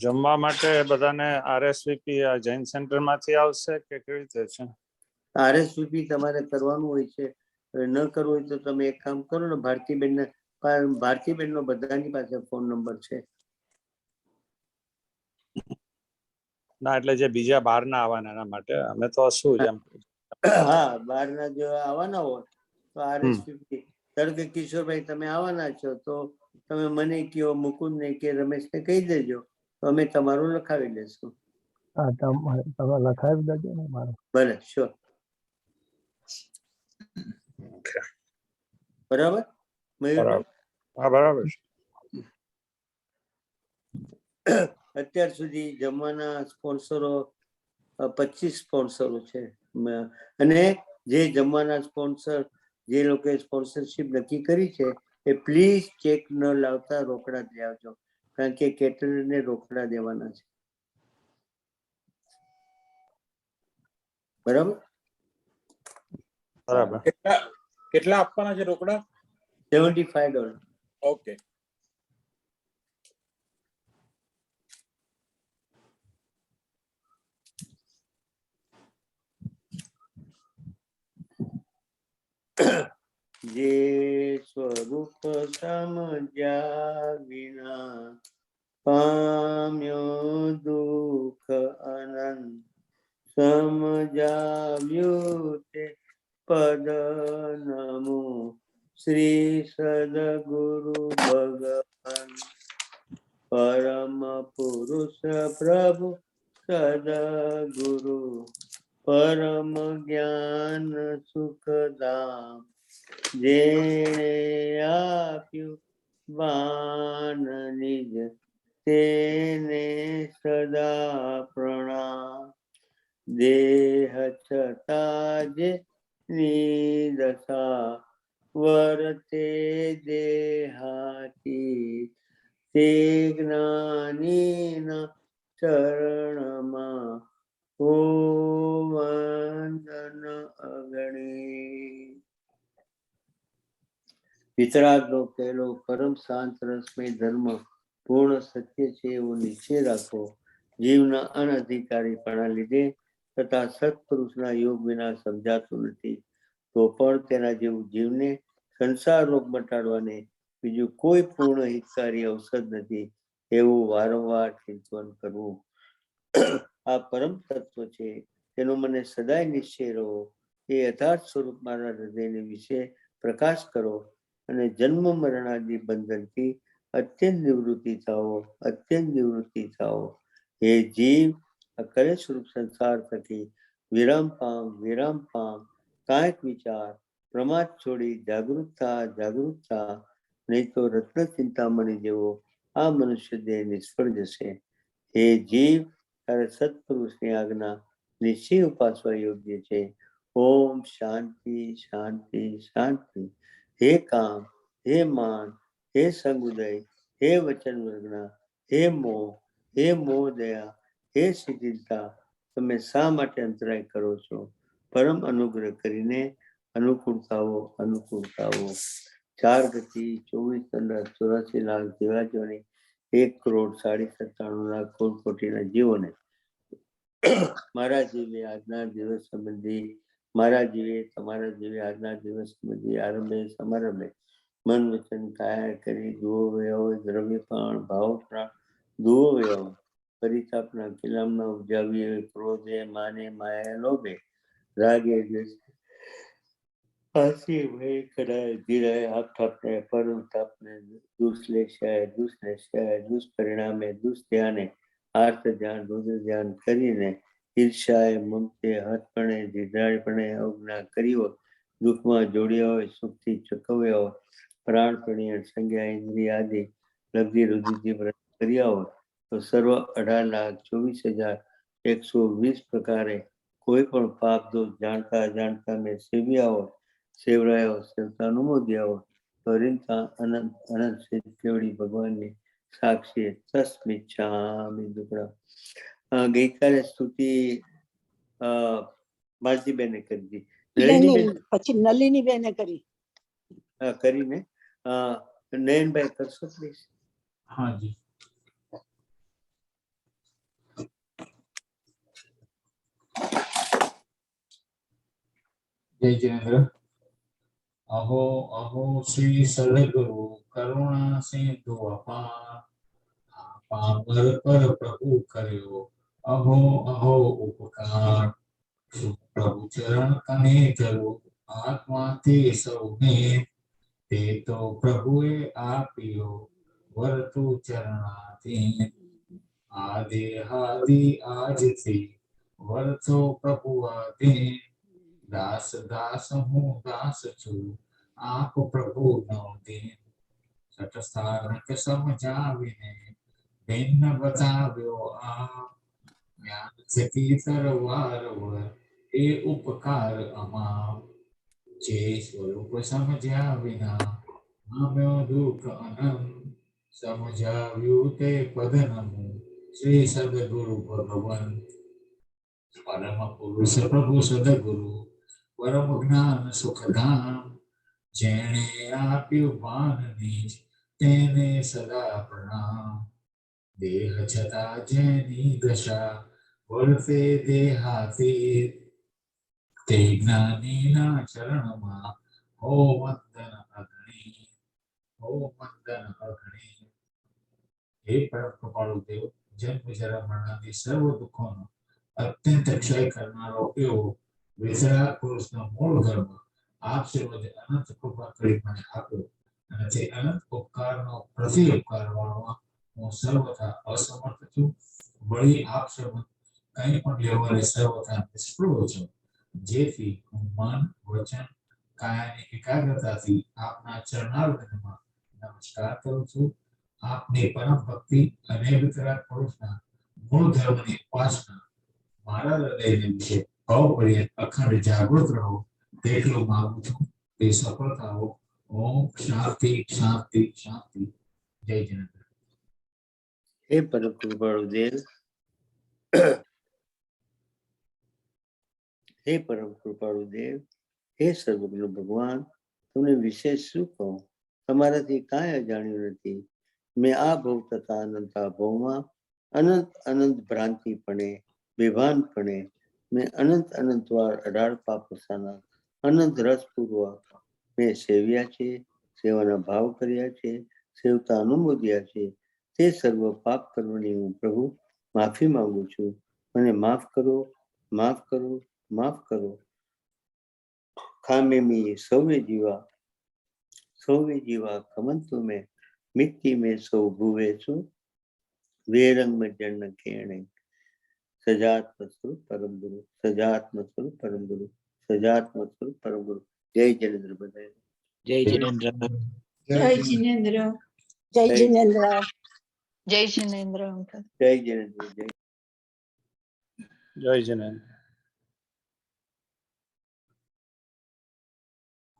જમવા માટે બધાને RSVP જૈન સેન્ટર માંથી આવશે કે કેવી રીતે છે? RSVP તમારે કરવાનું હોય છે. ન કરવું હોય તો તમે એક કામ કરો ને, ભારતીબેન નો બધાની પાસે ફોન નંબર છે. ના એટલે જે બીજા બહાર ના આવવાના એના માટે અમે તો શું છે એમ. હા, બહારના જો આવવાના હોય તો RSVP, ધારો કે કિશોરભાઈ તમે આવવાના છો તો તમે મને કયો, મુકુંદને કે રમેશને કહી દેજો તો અમે તમારું લખાવી લેશું. હા, તમે લખાવી દેજો ને મારું. ભલે, શ્યોર. બરાબર મયુરભાઈ? હા બરાબર છે. અત્યાર સુધી જમવાના સ્પોન્સરો 25 સ્પોન્સરો છે. અને જે જમવાના સ્પોન્સર, જે લોકોએ સ્પોન્સરશિપ નક્કી કરી છે એ પ્લીઝ ચેક ન લાવતા, રોકડા જ આવજો, કારણ કે કેટરરને રોકડા દેવાના છે. બરાબર? બરાબર. કેટલા આપવાના છે રોકડા? $75. ઓકે. જે સ્વરૂપ સમજ્યા વિના પામ્યો દુઃખ અનંત, સમજાવ્યું તે પદ નમો શ્રી સદગુરુ ભગવાન. પરમ પુરુષ પ્રભુ સદગુરુ, પરમ જ્ઞાન સુખધામ, જેણે આપ્યું વાન નિજ તેને સદા પ્રણામ. દેહ છતાં જે નિદશા વર્તે દેહાતી, તે જ્ઞાનીના ચરણમાં હો વંદન અગણી. વિતરાગનો પહેલો પરમ શાંત રસમય ધર્મ પૂર્ણ સત્ય છે એવો નિશ્ચય રાખો. જીવના અનધિકારીપણા લીધે તથા સત્પુરુષના યોગ વિના સમજાતું નથી, તો પણ તેના જેવું જીવને સંસાર રોગ મટાડવાને બીજું કોઈ પૂર્ણ હિતકારી ઔષધ નથી એવું વારંવાર ચિંતન કરવું. આ પરમ તત્વ છે, તેનો મને સદાય નિશ્ચય રહો. એ યથાર્થ સ્વરૂપ મારા હૃદયને વિશે પ્રકાશ કરો અને જન્મ મરણાદી બંધનથી અત્યંત નિવૃત્તિ થાઓ, અત્યંત નિવૃત્તિ થાઓ. હે જીવ, આ કરે સ્વરૂપ સંસાર થકી વિરામ પામ, કાંઈક વિચાર પ્રમાદ છોડી જાગૃત થા, નહીં તો રત્ન ચિંતામણી જેવો આ મનુષ્ય દેહ નિષ્ફળ જશે. હે જીવ, તારે સત્પુરુષની આજ્ઞા નિશ્ચય ઉપાસવા યોગ્ય છે. ઓમ શાંતિ શાંતિ શાંતિ. હે કામ, હે માન, હે સંગુદય, હે વચન વર્ગના, હે મોહ દયા, હે શિથિલતા, તમે શા માટે અંતરાય કરો છો? પરમ અનુગ્રહ કરીને અનુકૂળતાઓ. 4 ગતિ 24 લાખ જીવાજીઓની 1,97,97,00,000 કોટીના જીવોને મારા જીવે આજના દિવસ સંબંધી, મારા જીવે તમારા જીવે આજના દિવસ સંબંધી આરંભે સમારંભે મન વચન કાયા કરી દુઓ વ્યવ દ્રવ્ય પણ ભાવ પ્રાણ દુઓ વ્યવ પરિતાપના કિલામના ઉપજાવીએ, ક્રોધે માને માયા લોભે રાગે દ્વેષે હાસ્ય ભય કરાય ધીરાય આપને પરમ તાપને દુષ્લેશાય દુષ્પરિણામે દુષ્ધ્યાને આર્ત ધ્યાન રુદ્ર ધ્યાન કરીને ઈર્ષાએ મમતે હતપણે ધીધરાપણે અવજ્ઞા કરી હોય, દુઃખમાં જોડ્યા હોય, સુખથી ચકવ્યા હોય, પ્રાણપણીય સંજ્ઞા ઇન્દ્રિય આદિ લબ્ધિ રુધિથી કર્યા હોય તો સર્વ 18,24,120 પ્રકારે કોઈ પણ પાપ દોષ જાણતા મેં સેવરાયો સેવતા અનુમોદ્યા હોય તો રીમતા અનંત કેવડી ભગવાનની સાક્ષી તસ્મિચ્છામિ દુકડા. ગઈકાલે સ્તુતિ માલતીબેને કરી હતી, પછી નલિની બેને કરીને નયનભાઈ કરશો પ્લીઝ? હા જી. જય જિનેન્દ્ર. અહો અહો શ્રી સદગુરુ કરુણા સિંધુ અપાર, પામર પર પ્રભુ કર્યો અહો અહો ઉપકાર. પ્રભુ ચરણ કને ધરો આત્માથી સૌને, તે તો પ્રભુએ આપ્યો વર્તુ ચરણાથી. આદિ હાદિ આજથી વર્તો પ્રભુ આધીન, દાસ દાસ હું દાસ છું આપ પ્રભુ નો દીન. સટસ્થાનક સમજાવીને ભિન્ન બતાવ્યો આ, જ્ઞાન થકી તરવાર વર એ ઉપકાર અમા. જે સ્વરૂપ સમજ્યા વિના પામ્યો દુઃખ અનંત, સમજાવ્યું તે પદનમું શ્રી સદગુરુ ભગવાન. પરમ પુરુષ પ્રભુ સદગુરુ પરમ જ્ઞાન સુખધામ, જેણે આપ્યું ભાન નીજ તેને સદા પ્રણામ. દેહ છતાં જેની દશા વર્તે દેહાતી, તે જ્ઞાનીના ચરણમાં હો વંદન અગ્નિ, હો વંદન અગ્નિ. હે પરમ કૃપાળુ દેવ, જન્મ જરા મરણાદી સર્વ દુઃખોનો અત્યંત ક્ષય કરનારો એવો વિતરાગ પુરુષનો મૂળ ધર્મ આપ શ્રીમદ અનંત કૃપા કરી મને આપ્યો, અને તે અનંત ઉપકારનો પ્રતિ ઉપકાર વાળવા હું સર્વથા અસમર્થ છું. વળી આપ શ્રીમદ કંઈ પણ લેવાને સર્વથા નિષ્ફળ છું. જેથી હું મન વચન કાયાની એકાગ્રતાથી આપના ચરણારવિંદમાં નમસ્કાર કરું છું. આપની પરમ ભક્તિ અને વિતરાગ પુરુષના મૂળ ધર્મની ઉપાસના મારા હૃદયને વિશે અપર્યાય અખંડ જાગૃત રહો તેટલું માંગુ છું. તે સફળ થાઓ. ઓમ શાંતિ શાંતિ શાંતિ. જય જિનેન્દ્ર. હે પરમ કૃપાળુ દેવ, હે પરમ કૃપાળુ દેવ, હે સર્વજ્ઞ ભગવાન, તમને વિશેષ શું કહું? તમારાથી કાંઈ અજાણ્યું નથી. મેં આ ભવ તથા અનંતા ભવમાં અનંત અનંત ભ્રાંતિપણે બેભાનપણે મેં અનંત વાર અઢાળ પાપસાના અનંત રસપૂર્વક મેં સેવ્યા છે, સેવાના ભાવ કર્યા છે, સેવતા અનુમોદ્યા છે. તે સર્વ પાપ કર્મની હું પ્રભુ માફી માંગુ છું. મને માફ કરો, માફ કરો, માફ કરો. ખામે મી સૌવે જીવા કમંતુ મેં મિટ્ટી में सौ भुवे सु, वे रंग में जन केणे. सजात्म स्वरूप परम गुरु, सजात्म स्वरूप परम गुरु, सजात्म स्वरूप परम गुरु. जय जिनेन्द्र बधाई. जय जिनेन्द्र. જય જિનેન્દ્ર. જય જિનેન્દ્ર. જય જિનેન્દ્ર. जय जिनेन्द्र. जय જય જિનેન્દ્ર.